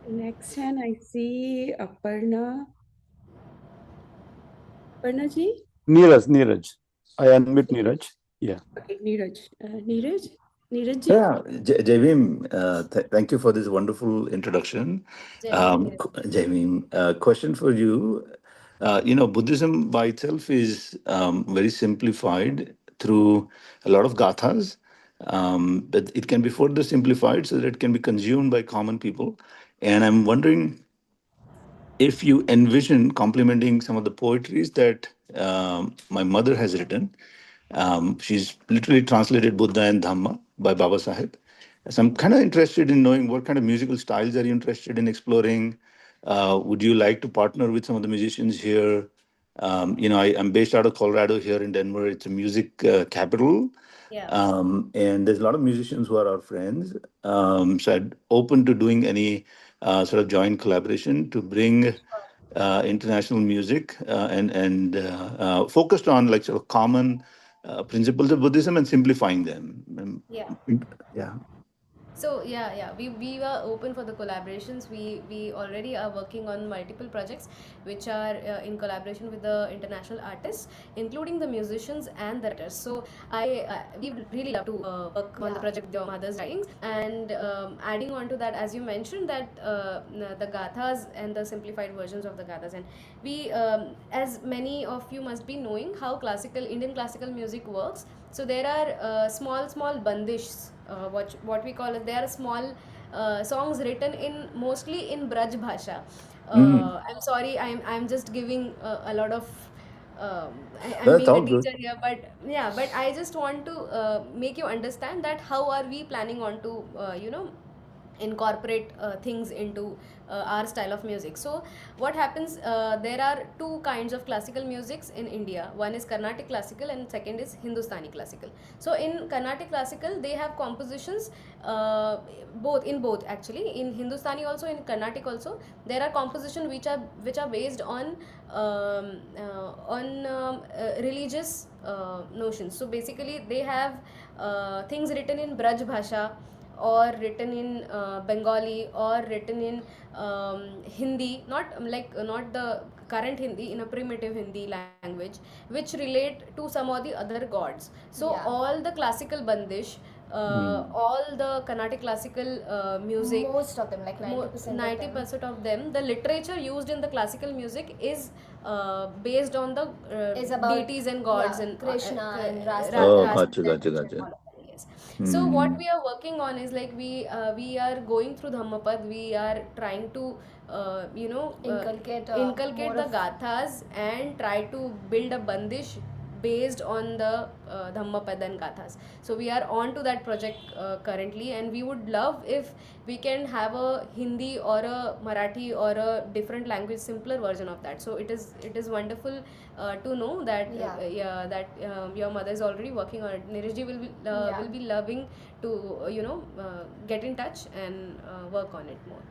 Next hand, I see Aparna. Aparna ji? Neeraj. I unmute Neeraj. Yeah. Okay, Neeraj. Neeraj? Neeraj ji? Yeah, Javim, thank you for this wonderful introduction. Javim, question for you. Buddhism by itself is very simplified through a lot of gathas, but it can be further simplified so that it can be consumed by common people. And I'm wondering if you envision complementing some of the poetries that my mother has written. She's literally translated Buddha and Dhamma by Baba Sahib. So I'm kind of interested in knowing what kind of musical styles are you interested in exploring. Would you like to partner with some of the musicians here? I'm based out of Colorado here in Denver. It's a music capital. Yeah. And there's a lot of musicians who are our friends. So I'm open to doing any sort of joint collaboration to bring international music focused on like sort of common principles of Buddhism and simplifying them. Yeah. Yeah. So yeah, we were open for the collaborations. We already are working on multiple projects, which are in collaboration with the international artists, including the musicians and the writers. So we would really love to work on the project with your mother's writings, and adding on to that, as you mentioned, that the gathas and the simplified versions of the gathas, and we, as many of you must be knowing how Indian classical music works. So there are small bandishs, what we call it. They are small songs written in mostly in Braj Bhasha. I'm sorry, I'm just giving a lot of. I'm That's being a all good. teacher here, but yeah, but I just want to make you understand that how are we planning on to incorporate things into our style of music. So what happens, there are two kinds of classical musics in India. One is Carnatic classical and second is Hindustani classical. So in Carnatic classical they have compositions, both actually, in Hindustani also, in Carnatic also, there are compositions which are based on religious notions. So basically they have things written in Braj Bhasha, or written in Bengali, or written in Hindi, not the current Hindi, in a primitive Hindi language, which relate to some of the other gods. So all the classical bandish, all the Carnatic classical music, Most of them, like 90% of them, the literature used in the classical music is based on the is about deities and gods, and Krishna and Rasa. Oh, Rasa gotcha, and gotcha, Krishna, gotcha. all of them, yes. So what we are working on is, like, we are going through Dhammapad. We are trying to Inculcate, inculcate more the of- gathas and try to build a bandish based on the Dhammapad and gathas. So we are on to that project currently, and we would love if we can have a Hindi or a Marathi or a different language simpler version of that. So it is wonderful to know that your mother is already working on it. Neeraj ji will be loving to get in touch and work on it more.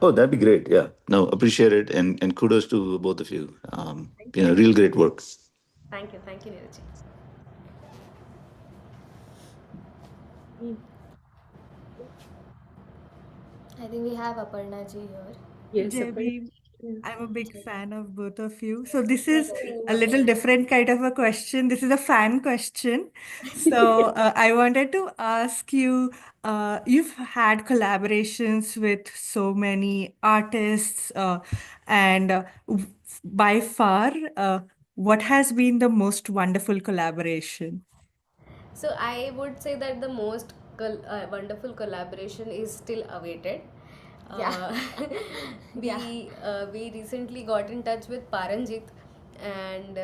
Oh, that'd be great. Yeah. No, appreciate it. And kudos to both of you. Real great work. Thank you, Neeraj ji. I think we have Aparna ji here. Yes, JB, yes. I'm a big fan of both of you. So this is a little different kind of a question. This is a fan question. So I wanted to ask you, you've had collaborations with so many artists, and by far, what has been the most wonderful collaboration? So I would say that the most wonderful collaboration is still awaited. Yeah. We recently got in touch with Paranjit, and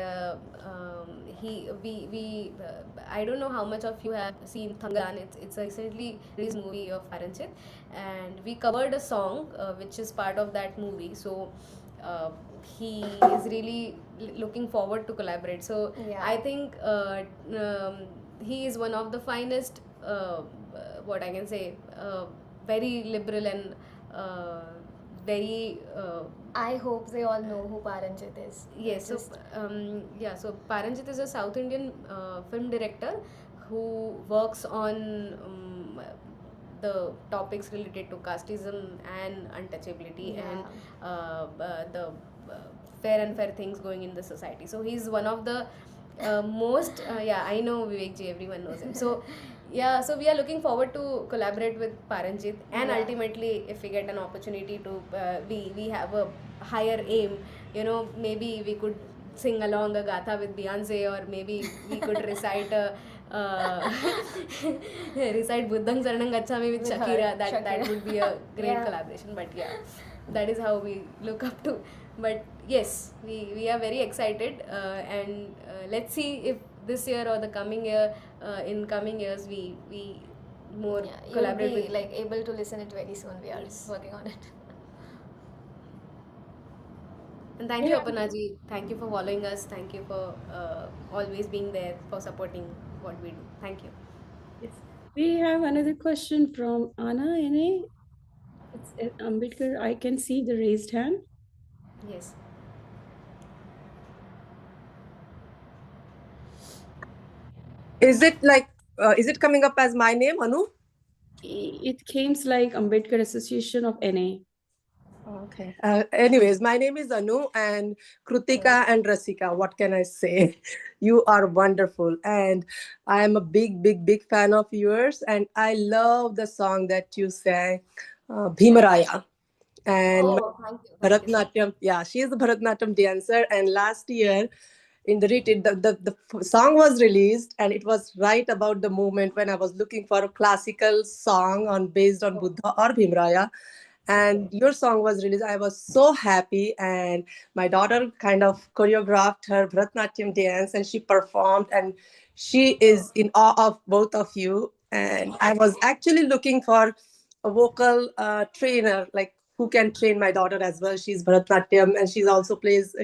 he we I don't know how much of you have seen Thangalan. It's a recently released movie of Paranjit, and we covered a song which is part of that movie. So he is really looking forward to collaborate. So I think he is one of the finest, what I can say, very liberal and very I hope they all know who Paranjit is. yes. So so Paranjit is a South Indian film director who works on the topics related to casteism and untouchability, and the fair and fair things going in the society. So he's one of the most I know Vivek ji, everyone knows him. So yeah, so we are looking forward to collaborate with Paranjit, and Yeah. ultimately, if we get an opportunity to, we have a higher aim. You know, maybe we could sing along a gatha with Beyonce, or maybe we could recite a recite Buddhang Saranam Gacchami with With her, Shakira. That Shakira. would be a great Yeah. collaboration. But yeah, that is how we look up to. But yes, we are very excited, and let's see if this year or the coming year, in coming years, we more Yeah, you'll collaborate be with. like able to listen it very soon. We are Yes. working on it. And thank you, Aparnaji. Thank you for following us. Thank you for always being there for supporting what we do. Thank you. Yes. We have another question from Anna Ene. It's Ambedkar. I can see the raised hand. Yes. Is it coming up as my name, Anu? It came like Ambedkar Association of NA. Okay. Anyways, my name is Anu, and Krutika and Rasika. What can I say? You are wonderful, and I am a big fan of yours, and I love the song that you sang, Bhimaraya. And my Oh, thank you. Bharatnatyam, yeah, she is a Bharatnatyam dancer, and last year in the retreat, the song was released, and it was right about the moment when I was looking for a classical song on based on Buddha or Bhimraya, and your song was released. I was so happy, and my daughter kind of choreographed her Bharatnatyam dance, and she performed, and she is in awe of both of you. And I was actually looking for a vocal trainer, like who can train my daughter as well. She's Bharatnatyam, and she also plays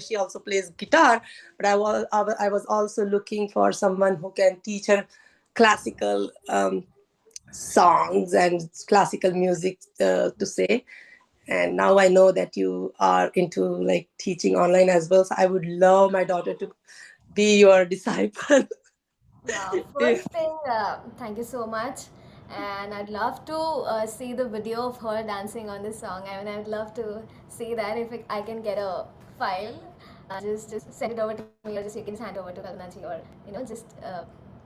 guitar. But I was also looking for someone who can teach her classical songs and classical music to say. And now I know that you are into like teaching online as well, so I would love my daughter to be your disciple. Wow. First thing, thank you so much. And I'd love to see the video of her dancing on this song. I mean, I'd love to see that if I can get a file. Just send it over to me, or just you can just hand over to Kalnaji, or just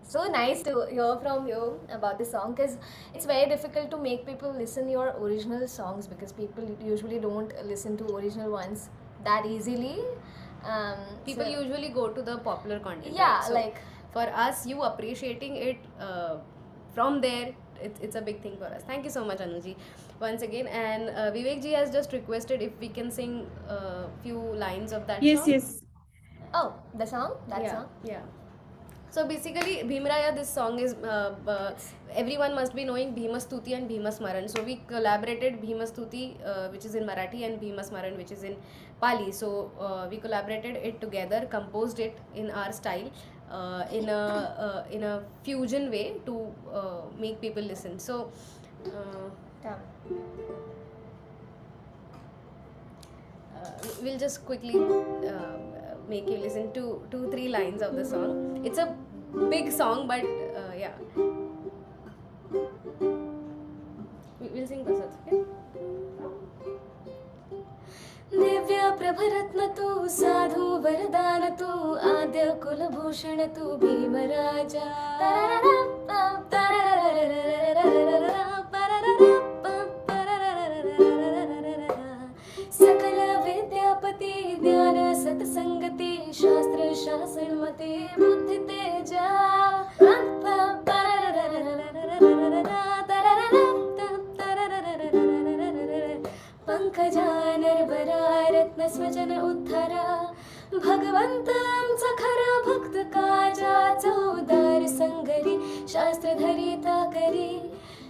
so nice to hear from you about this song, because it's very difficult to make people listen your original songs, because people usually don't listen to original ones that easily. People So- usually go to the popular content. Yeah, right? So like- for us, you appreciating it from there, it's a big thing for us. Thank you so much, Anuji, once again. And Vivek ji has just requested if we can sing a few lines of that Yes, song. yes. Oh, the song? That yeah, song? yeah. So basically, Bhimaraya, this song is everyone must be knowing Bhimastuti and Bhimasmaran. So we collaborated Bhimastuti, which is in Marathi, and Bhimasmaran, which is in Pali. So we collaborated it together, composed it in our style, in a fusion way to make people listen. So. Yeah. We'll just quickly make you listen to 2-3 lines of the song. It's a big song, but yeah. We'll sing this. Okay? Divya प्रभरत्न तू साधु वरदान तू आद्य कुलभूषण तू भीमराजा सकल विद्यापति ज्ञान सत्संगति शास्त्र शासन मते बुद्धि तेजा पंकजानरबरा रत्न स्वजन उद्धरा भगवंतांचा खरा भक्त काजाचा उदार संगरी शास्त्रधरी ताकरी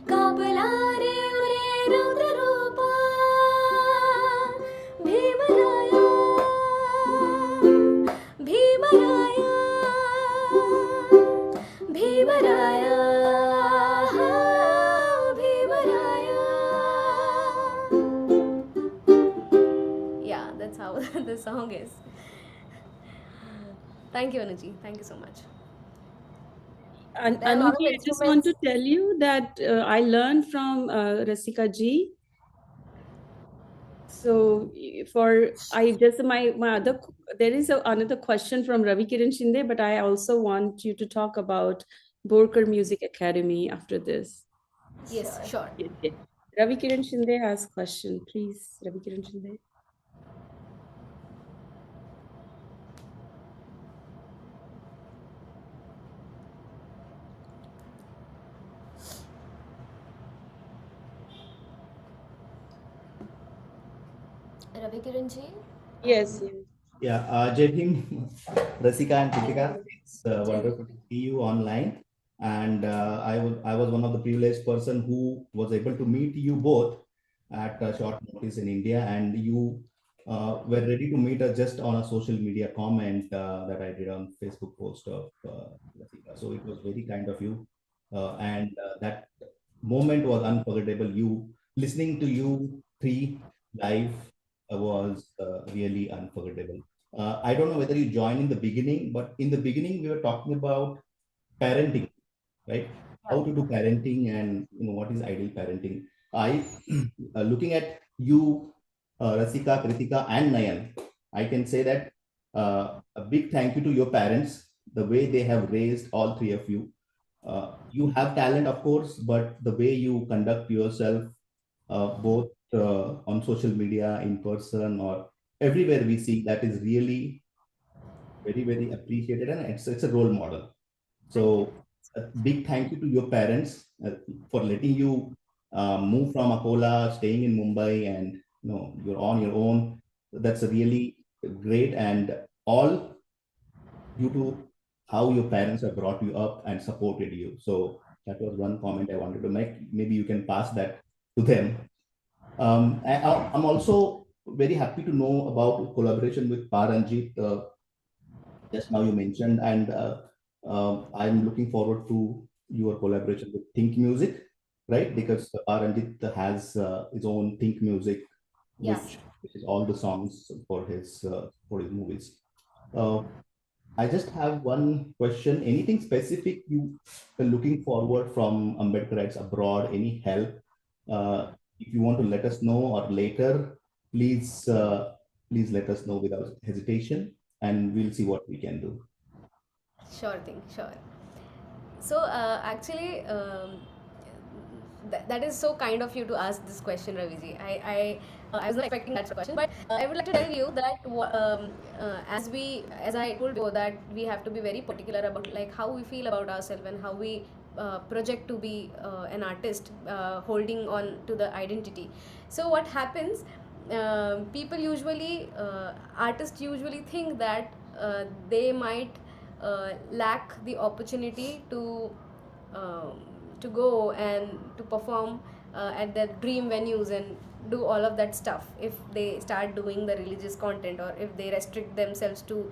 कापला रे उरे रौद्र रूपा Bhimraya Bhimraya Bhimraya Bhimraya. Yeah, that's how the song is. Thank you, Anuji. Thank you so much. And There are a lot of Anuji, I just want to instruments. tell you that I learned from Rasika ji. So my other, there is another question from Ravi Kiran Shinde, but I also want you to talk about Borkar Music Academy after this. Yes, sure. Okay. Ravi Kiran Shinde has question, please. Ravi Kiran Shinde. Ravi Kiran ji? Yes. Yeah, Jai Bhim, Rasika and Krutika, it's wonderful to see you online. And I was one of the privileged person who was able to meet you both at short notice in India, and you were ready to meet us just on a social media comment that I did on Facebook post of Rasika. So it was very kind of you, and that moment was unforgettable. You listening to you three live was really unforgettable. I don't know whether you joined in the beginning, but in the beginning we were talking about parenting, right? How to do parenting and what is ideal parenting. I looking at you, Rasika, Kritika, and Nayan, I can say that a big thank you to your parents, the way they have raised all three of you. You have talent, of course, but the way you conduct yourself, both on social media, in person, or everywhere we see, that is really very, very appreciated, and it's a role model. So a big thank you to your parents for letting you move from Akola, staying in Mumbai, and you're on your own. That's really great, and all due to how your parents have brought you up and supported you. So that was one comment I wanted to make. Maybe you can pass that to them. I'm also very happy to know about collaboration with Paranjit. Just now you mentioned, and I'm looking forward to your collaboration with Think Music, right? Because Paranjit has his own Think Music, Yes. which is all the songs for his movies. I just have one question. Anything specific you are looking forward from Ambedkarites abroad? Any help? If you want to let us know or later, please let us know without hesitation, and we'll see what we can do. Sure thing, sure. So actually, that is so kind of you to ask this question, Raviji. I was not expecting that question, but I would like to tell you that as I told you that we have to be very particular about like how we feel about ourselves and how we project to be an artist, holding on to the identity. So what happens? People usually, artists usually think that they might lack the opportunity um, to go and to perform at their dream venues and do all of that stuff if they start doing the religious content or if they restrict themselves to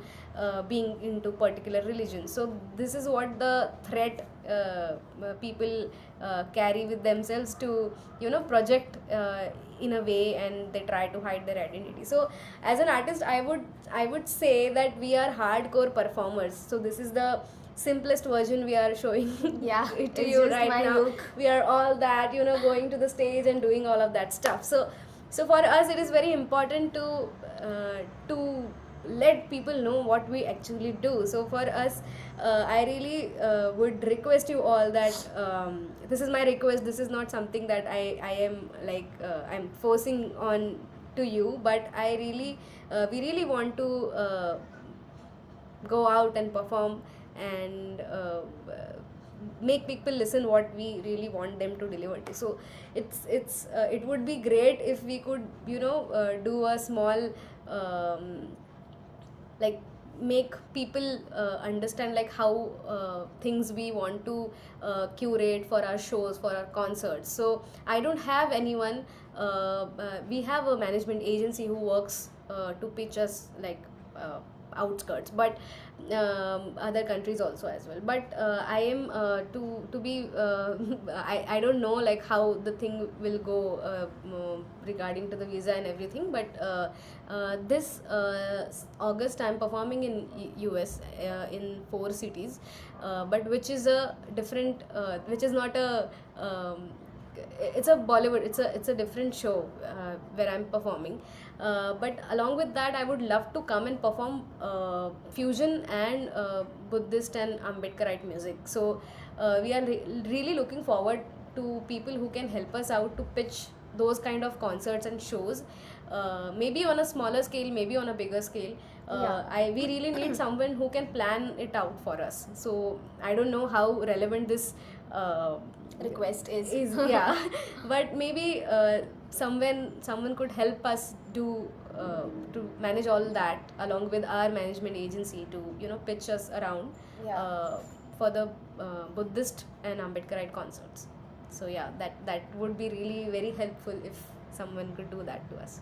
being into particular religion. So this is what the threat people carry with themselves to project in a way, and they try to hide their identity. So as an artist, I would say that we are hardcore performers. So this is the simplest version we are showing Yeah, it to it's you just right my now. look. We are all that, going to the stage and doing all of that stuff. So for us it is very important to let people know what we actually do. So for us, I really would request you all that this is my request. This is not something that I am like I'm forcing on to you, but I really we really want to go out and perform and make people listen what we really want them to deliver to. So it would be great if we could do a small like make people understand like how things we want to curate for our shows, for our concerts. So I don't have anyone. We have a management agency who works to pitch us like outskirts, but other countries also as well. But I am to be I don't know like how the thing will go regarding to the visa and everything. But this August I'm performing in US in 4 cities, but which is a different which is not a it's a Bollywood, it's a different show where I'm performing. But along with that, I would love to come and perform fusion and Buddhist and Ambedkarite music. So we are really looking forward to people who can help us out to pitch those kind of concerts and shows, maybe on a smaller scale, maybe on a bigger scale. We really need someone who can plan it out for us. So I don't know how relevant this Request is. yeah, but maybe someone could help us do to manage all that along with our management agency to pitch us around for the Buddhist and Ambedkarite concerts. So yeah, that would be really very helpful if someone could do that to us.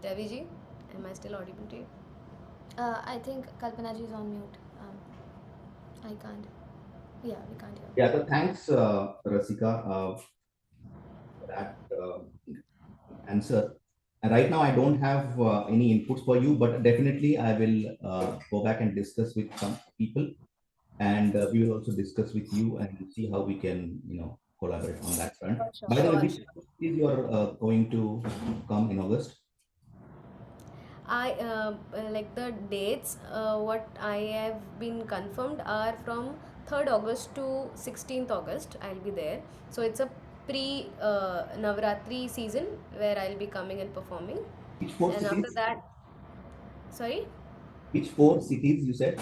Devi ji, am I still audible to you? I think Kalpana ji is on mute. I can't. Yeah, we can't hear. Yeah, so thanks, Rasika, for that answer. And right now, I don't have any inputs for you, but definitely I will go back and discuss with some people, and we will also discuss with you and see how we can, collaborate on that front. Sure. By the way, which is you are going to come in August? I like the dates. What I have been confirmed are from 3rd August to 16th August. I'll be there. So it's a pre Navratri season where I'll be coming and performing. Which four And cities? after that, sorry. Which 4 cities you said?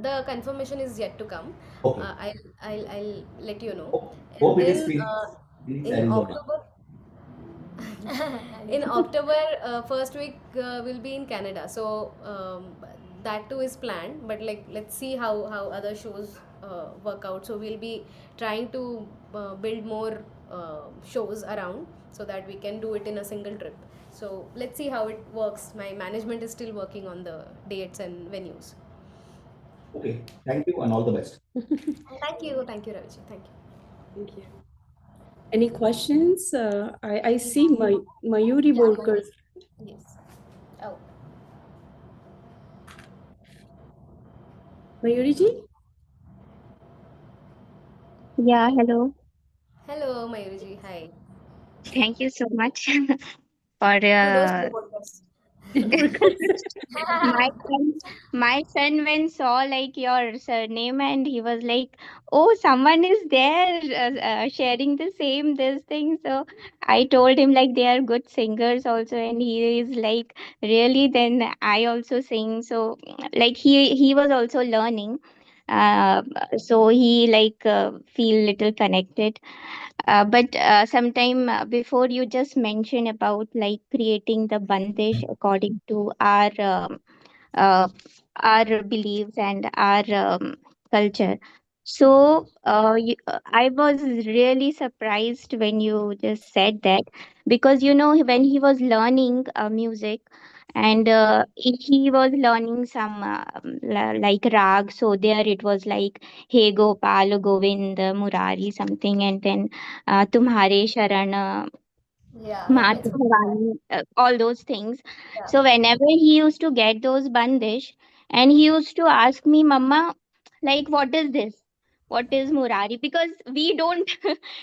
The confirmation is yet to come. Okay. I'll let you know. Hope And it is then Phoenix, in Arizona. October. In October, first week will be in Canada. So that too is planned. But let's see how other shows work out. So we'll be trying to build more shows around so that we can do it in a single trip. So let's see how it works. My management is still working on the dates and venues. Okay. Thank you and all the best. Thank you, Raviji. Thank you. Thank you. Any questions? I see Mayuri Borkar. Yes. Oh. Mayuri ji? Yeah, hello. Hello, Mayuriji. Hi. Thank you so much for Kudos to Borkar. my son. My son when saw like your surname and he was like, "Oh, someone is there sharing the same this thing." So I told him like they are good singers also, and he is like, really. Then I also sing. So like he was also learning. Uh, so he like feel little connected. But sometime before you just mentioned about like creating the bandish according to uh, our beliefs and our culture. So I was really surprised when you just said that, because when he was learning music, and he was learning some like rag. So there it was like Hey Gopal Govind Murari something, and then Tumhare Sharan Yeah, Mat it's Bhavani, all those things. yeah. So whenever he used to get those bandish, and he used to ask me, Mama, like, what is this? What is Murari? Because we don't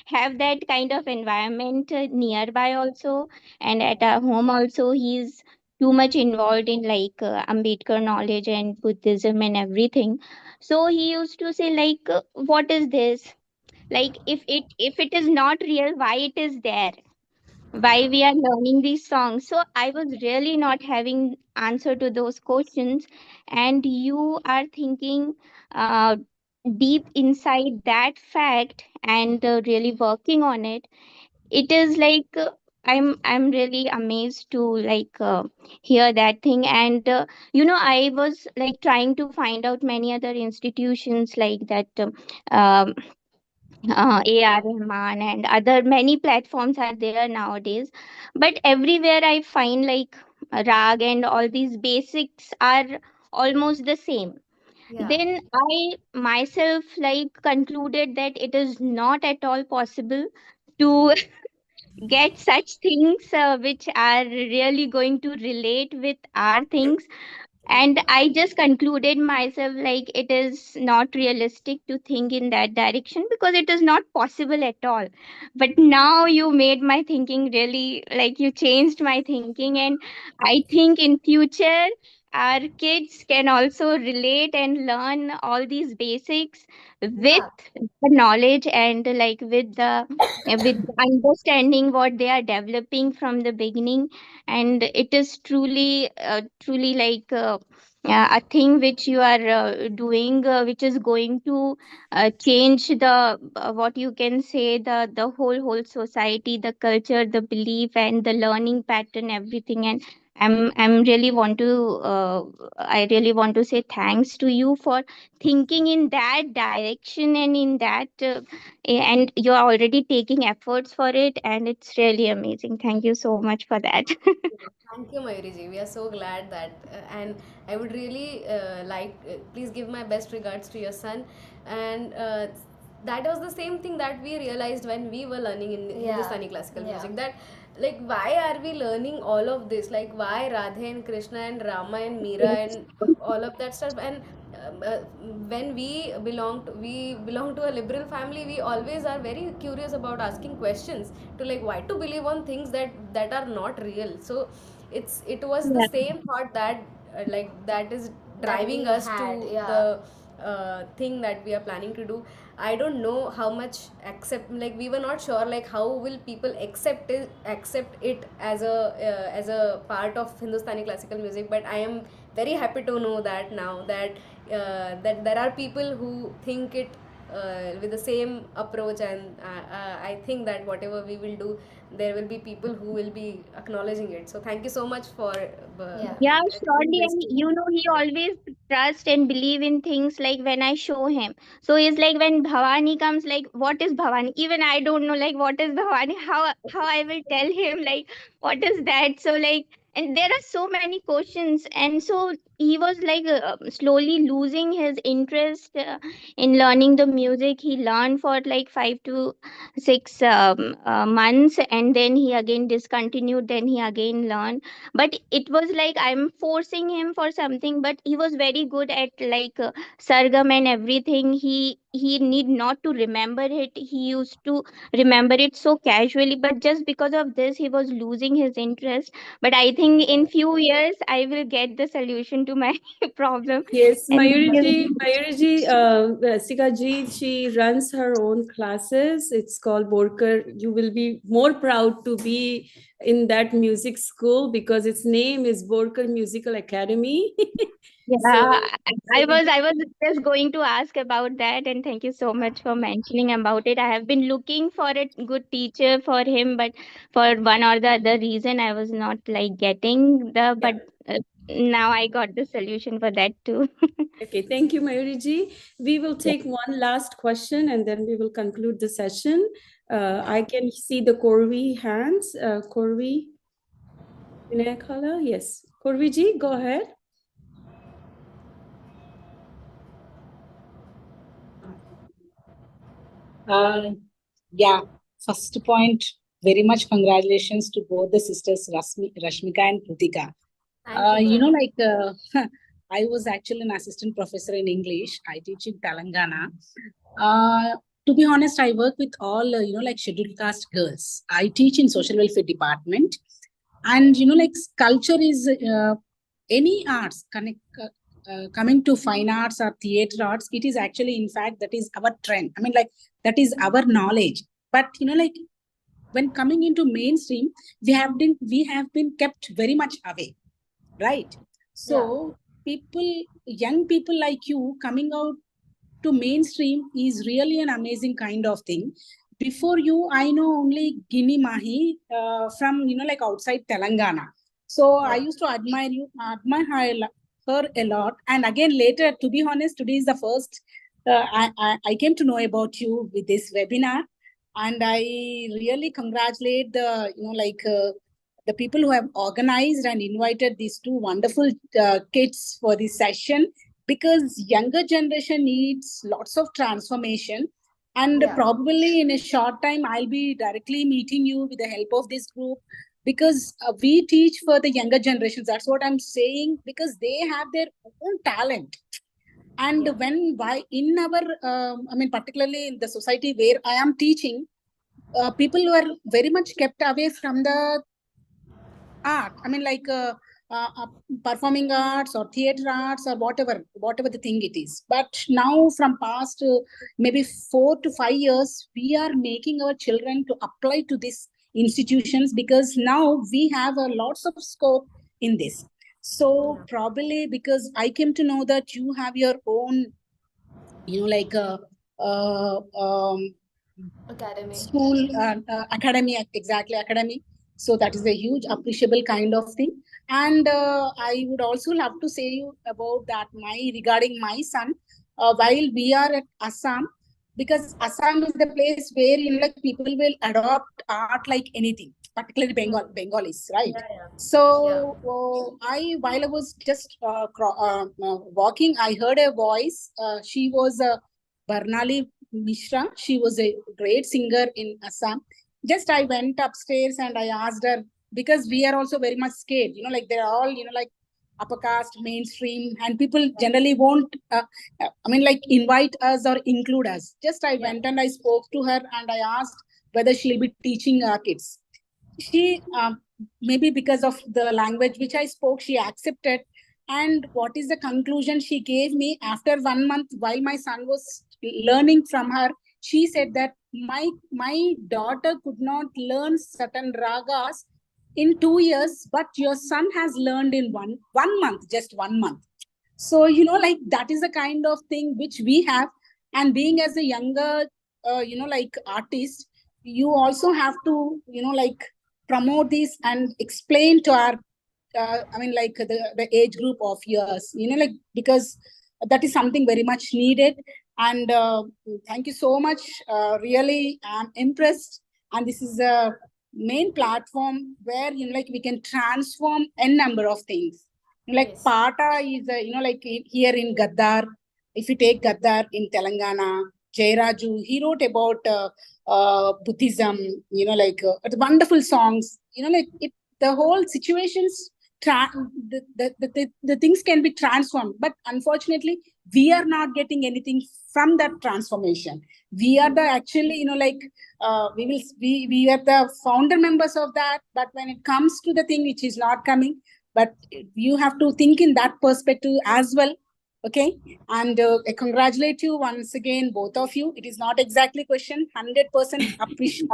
have that kind of environment nearby also, and at our home also, he's too much involved in like Ambedkar knowledge and Buddhism and everything. So he used to say like, what is this? Like, if it is not real, why it is there? Why we are learning these songs? So I was really not having answer to those questions, and you are thinking uh, deep inside that fact and really working on it. It is like I'm really amazed to like hear that thing. And I was like trying to find out many other institutions like that, AR Rahman and other many platforms are there nowadays. But everywhere I find like rag and all these basics are almost the same. Yeah. Then I myself like concluded that it is not at all possible to get such things which are really going to relate with our things. And I just concluded myself like it is not realistic to think in that direction because it is not possible at all. But now you made my thinking really, like you changed my thinking, and I think in future our kids can also relate and learn all these basics with Yeah. the knowledge and like with the understanding what they are developing from the beginning. And it is truly like a thing which you are doing, which is going to change the what you can say, the whole society, the culture, the belief, and the learning pattern, everything. And I'm really want to I really want to say thanks to you for thinking in that direction and in that and you're already taking efforts for it, and it's really amazing. Thank you so much for that. Thank you, Mayuri ji. We are so glad that, and I would really please give my best regards to your son. And that was the same thing that we realized when we were learning in Hindustani classical Yeah. music. That, like, why are we learning all of this? Like, why Radhe and Krishna and Rama and Meera and all of that stuff? And when we belong to a liberal family, we always are very curious about asking questions to, like, why to believe on things that are not real. So it was the Yeah. same thought that that is That driving we us had, to yeah. the thing that we are planning to do. I don't know how much like, we were not sure, like, how will people accept it as a part of Hindustani classical music. But I am very happy to know that now that there are people who think it with the same approach. And I think that whatever we will do, there will be people who will be acknowledging it. So thank you so much for Yeah. Yeah, doing surely. this And to. you know, he always trust and believe in things like when I show him. So it's like when Bhavani comes, like, what is Bhavani? Even I don't know, like, what is Bhavani? How I will tell him, like, what is that? So like, and there are so many questions, and so he was like slowly losing his interest in learning the music. He learned for like 5 to 6 months, and then he again discontinued. Then he again learned, but it was like I'm forcing him for something. But he was very good at like sargam and everything. He need not to remember it. He used to remember it so casually, but just because of this he was losing his interest. But I think in few years I will get the solution to my problem. Yes, And Mayuri ji, Rasika ji, she runs her own classes. It's called Borkar. You will be more proud to be in that music school because its name is Borkar Musical Academy. yeah, So, I was just going to ask about that, and thank you so much for mentioning about it. I have been looking for a good teacher for him, but for one or the other reason, I was not like getting the. yeah. But now I got the solution for that too. Okay, thank you, Mayuri ji. We will take one last question and then we will conclude the session. I can see the Corvi hands. Corvi Vinayakala, yes. Corvi ji, go ahead. Yeah, first point, very much congratulations to both the sisters, Rashmika and Krutika. Thank you, You know, ma'am. like, I was actually an assistant professor in English. I teach in Telangana. To be honest, I work with all, like scheduled caste girls. I teach in social welfare department. And, like culture is any arts coming to fine arts or theater arts. It is actually, in fact, that is our trend. I mean, like, that is our knowledge. But, like, when coming into mainstream, we have been kept very much away, right? So young people like you coming out to mainstream is really an amazing kind of thing. Before you, I know only Gini Mahi from, like outside Telangana. So I used to admire her a lot. And again, later, to be honest, today is the first I came to know about you with this webinar. And I really congratulate the people who have organized and invited these two wonderful kids for this session, because younger generation needs lots of transformation. And probably in a short time, I'll be directly meeting you with the help of this group. because we teach for the younger generations. That's what I'm saying, because they have their own talent. And when why in our I mean, particularly in the society where I am teaching, people were very much kept away from the art. I mean, like performing arts or theater arts or whatever the thing it is. But now, from past maybe 4 to 5 years, we are making our children to apply to these institutions, because now we have a lots of scope in this. So probably because I came to know that you have your own, like uh, um, Academy. school, academy, exactly, academy. So that is a huge appreciable kind of thing. And I would also love to say you about that regarding my son, while we are at Assam, because Assam is the place where like people will adopt art like anything, particularly Bengalis, right? So while I was just walking, I heard a voice. She was Barnali Mishra. She was a great singer in Assam. Just I went upstairs and I asked her, because we are also very much scared, like they're all, like upper caste, mainstream, and people generally won't, I mean, like invite us or include us. Just I went and I spoke to her and I asked whether she'll be teaching kids. She, maybe because of the language which I spoke, she accepted. And what is the conclusion she gave me after 1 month while my son was learning from her? She said that my daughter could not learn certain ragas in 2 years, but your son has learned in one month, just 1 month. So like that is the kind of thing which we have. And being as a younger like artist, you also have to like promote this and explain to our I mean, like the age group of yours, like, because that is something very much needed. And thank you so much. Really, I'm impressed. And this is a main platform where like we can transform n number of things. Like Pata is like here in Gaddar. If you take Gaddar in Telangana, Jairaju, he wrote about Buddhism. Like wonderful songs. Like the whole situations, the things can be transformed. But unfortunately, we are not getting anything from that transformation. We are the actually like we are the founder members of that. But when it comes to the thing which is not coming, but you have to think in that perspective as well. Okay. And I congratulate you once again, both of you. It is not exactly question, 100% appreciate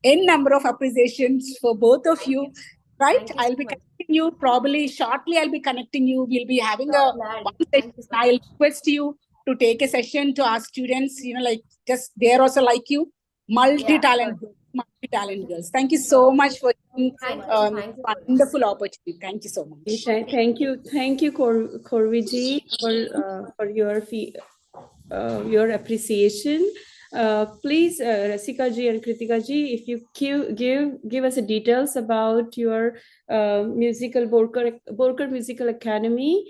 n number of appreciations for both of you. Right? I'll be connecting you probably shortly. I'll be connecting you. We'll be having a one session. I'll request you to take a session to our students, like just they're also like you, multi-talent girls. Thank you so much for wonderful opportunity. Thank you so much. Thank you, Korviji, for your appreciation. Please, Rasika ji and Kritika ji, if you give us the details about your musical Borkar Musical Academy,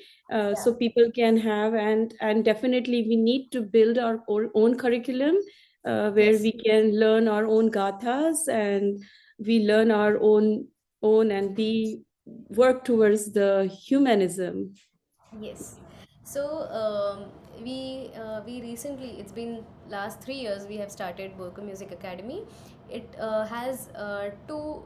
so people can have, and definitely we need to build our own curriculum where we can learn our own gathas, and we learn our own and we work towards the humanism. Yes. So we recently, it's been last 3 years, we have started Borkar Music Academy. It has two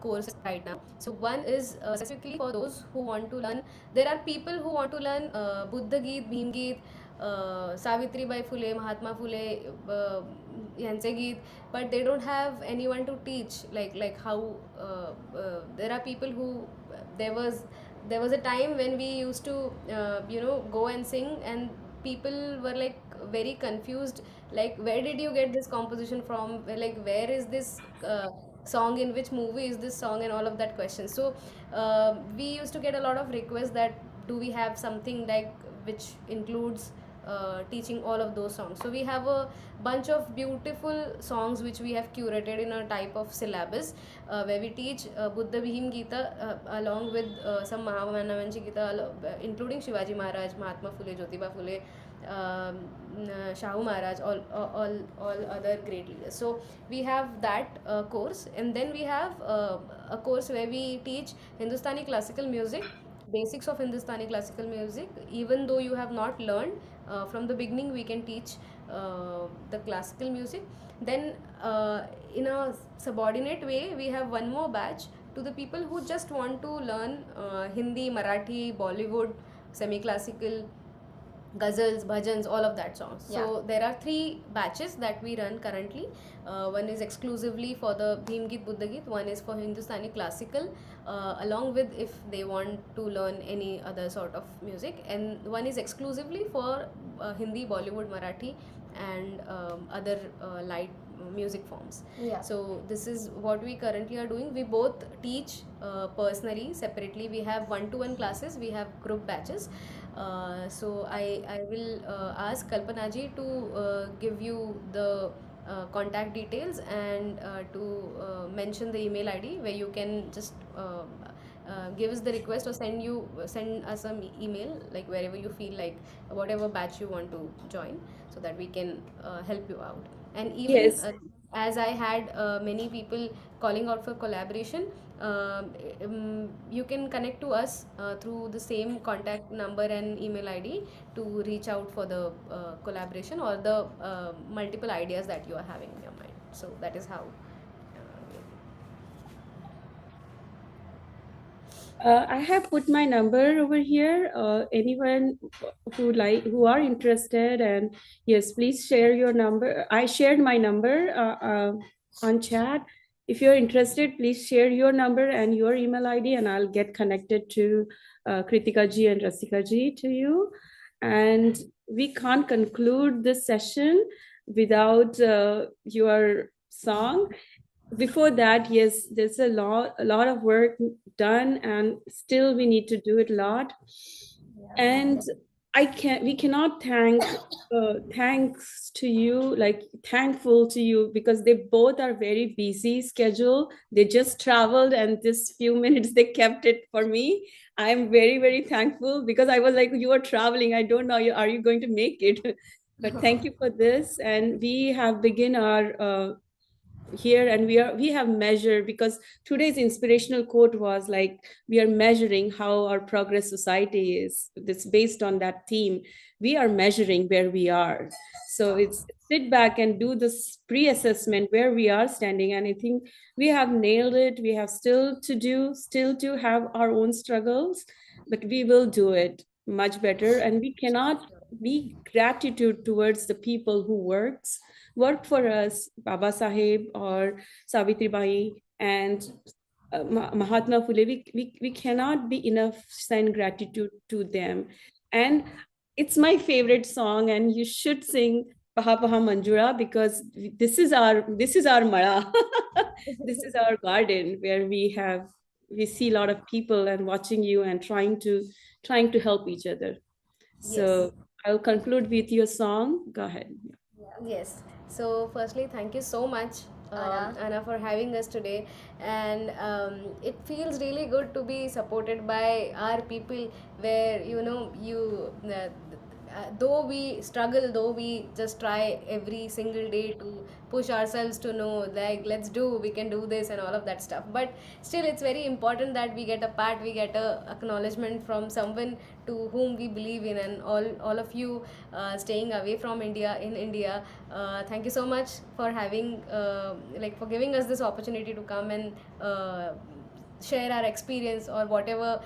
courses right now. So one is specifically for those who want to learn. There are people who want to learn Buddha Geet, Bhim Geet, Savitribai Phule, Mahatma Phule, यांचे गीत, but they don't have anyone to teach, like how there are people who, there was there was a time when we used to go and sing, and people were like very confused, like where did you get this composition from, like where is this song, in which movie is this song, and all of that question. So we used to get a lot of requests that do we have something like which includes teaching all of those songs. So we have a bunch of beautiful songs which we have curated in a type of syllabus, where we teach Buddha Bhim Gita along with some Mahavanavanshi Gita, including Shivaji Maharaj, Mahatma Phule, Jyotiba Phule, Shahu Maharaj, all other great leaders. So we have that course, and then we have a course where we teach Hindustani classical music, basics of Hindustani classical music. Even though you have not learned from the beginning, we can teach the classical music. Then in a subordinate way, we have one more batch to the people who just want to learn Hindi, Marathi, Bollywood, semi-classical, ghazals, bhajans, all of that songs. So there are 3 batches that we run currently. One is exclusively for the Bhim Geet, Buddha Geet. One is for Hindustani classical, along with if they want to learn any other sort of music. And one is exclusively for Hindi, Bollywood, Marathi, and other light music forms. So this is what we currently are doing. We both teach personally, separately. We have one-to-one classes, we have group batches. So I will ask Kalpana ji to give you the contact details and to mention the email ID where you can just give us the request or send us an email, like wherever you feel like, whatever batch you want to join, so that we can help you out. And even Yes. as I had many people calling out for collaboration, you can connect to us through the same contact number and email ID to reach out for the collaboration or the multiple ideas that you are having in your mind. So that is how. I have put my number over here. Anyone who are interested, and yes, please share your number. I shared my number on chat. If you're interested, please share your number and your email ID, and I'll get connected to Kritika ji and Rasika ji to you. And we can't conclude this session without your song. Before that, yes, there's a lot of work done, and still we need to do it a lot. And we cannot thanks to you, like thankful to you, because they both are very busy schedule. They just traveled, and this few minutes they kept it for me. I'm very, very thankful, because I was like, you are traveling, I don't know, are you going to make it? But thank you for this. And we have begun our here, and we have measured, because today's inspirational quote was like, we are measuring how our progress society is. This based on that theme, we are measuring where we are. So it's sit back and do this pre-assessment where we are standing, and I think we have nailed it. We have still to have our own struggles, but we will do it much better. And we cannot be gratitude towards the people who worked for us, Baba Saheb or Savitri Bai and Mahatma Phule. We cannot be enough send gratitude to them. And it's my favorite song, and you should sing Paha Paha Manjura, because this is our mara. This is our garden where we see a lot of people and watching you and trying to help each other. So I'll conclude with your song. Go ahead. Yes. So, firstly, thank you so much, Anna, for having us today. And it feels really good to be supported by our people, where though we struggle, though we just try every single day to push ourselves to know, like, we can do this and all of that stuff. But still, it's very important that we get a pat, we get a acknowledgement from someone to whom we believe in. And all of you staying away from India, in India, thank you so much for having for giving us this opportunity to come and share our experience or whatever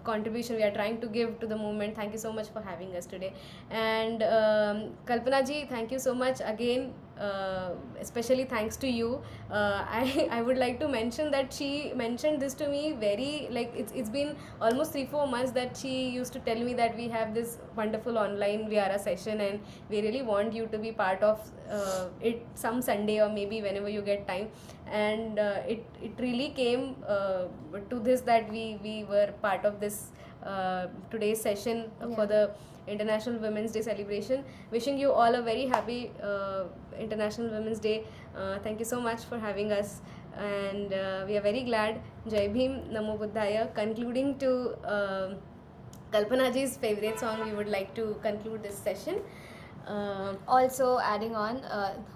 contribution we are trying to give to the movement. Thank you so much for having us today. And Kalpana ji, thank you so much again. Especially thanks to you. I would like to mention that she mentioned this to me very, like, it's been almost 3-4 months that she used to tell me that we have this wonderful online Viara session, and we really want you to be part of it some Sunday or maybe whenever you get time. And it really came to this, that we were part of this today's session for the International Women's Day celebration. Wishing you all a very happy International Women's Day. Thank you so much for having us, and we are very glad. Jai Bhim, Namo Buddhaya. Concluding to Kalpanaji's favorite song, we would like to conclude this session. Also adding on,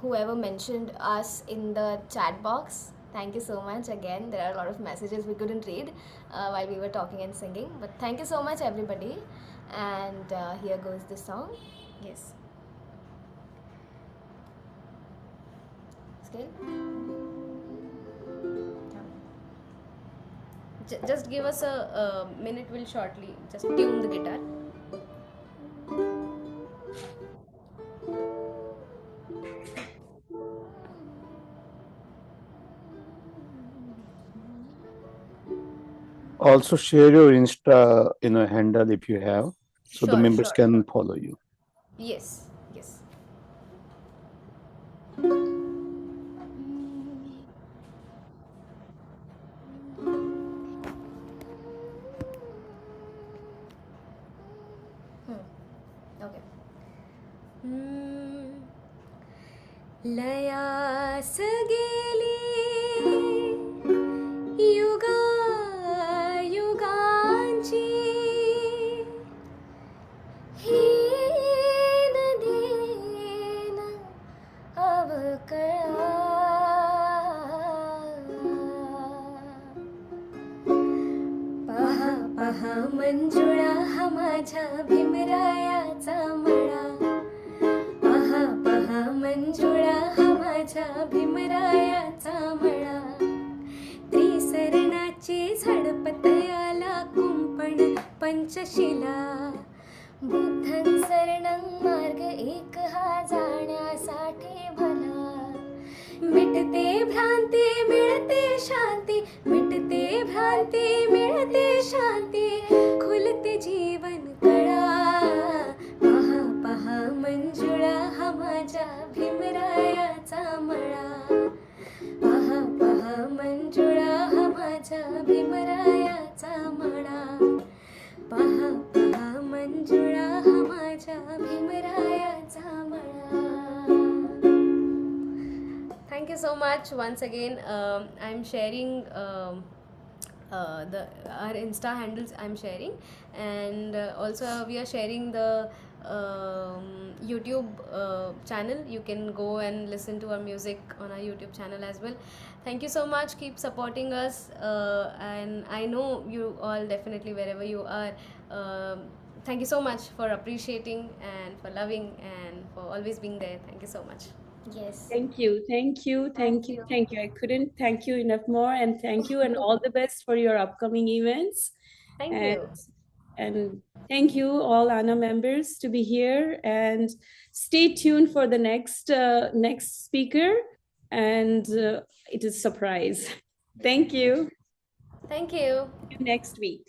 whoever mentioned us in the chat box, thank you so much again. There are a lot of messages we couldn't read while we were talking and singing, but thank you so much everybody, and here goes the song. Yes. Scale. Just give us a minute, we'll shortly just tune the guitar. Also share your Insta handle if you have, so the Sure, members sure. can follow you. Yes, yes. Okay. लयास गेली युगा युगांची हीन दीन अवकळा पहा पहा मंजुळा हा माझ्या भीमरायाचा मळा पहा पहा मंजुळा हा माझ्या भीमरायाचा मळा त्रिसरणाची झडपतयाला कुंपण पंचशिला बुद्धं शरणं मार्ग एक हा जाण्यासाठी भला मिटते भ्रांती मिळते शांती मिटते भ्रांती मिळते शांती खुलते जीवन कळा पहा पहा मंजुळा हा माझ्या भीमरायाचा मळा पहा पहा मंजुळा हा माझ्या भीमरायाचा मळा पहा पहा मंजुळा हा माझ्या भीमरायाचा मळा. Thank you so much once again. I'm sharing our Insta handles. I'm sharing, and also we are sharing the YouTube channel. You can go and listen to our music on our YouTube channel as well. Thank you so much. Keep supporting us, and I know you all definitely wherever you are. Thank you so much for appreciating and for loving and for always being there. Thank you so much. Yes. Thank you, thank you, thank you, thank you. I couldn't thank you enough more, and thank you, and all the best for your upcoming events. Thank and, you. And thank you, all ANA members, to be here. And stay tuned for the next speaker, and it is a surprise. Thank you. Thank you. See you next week.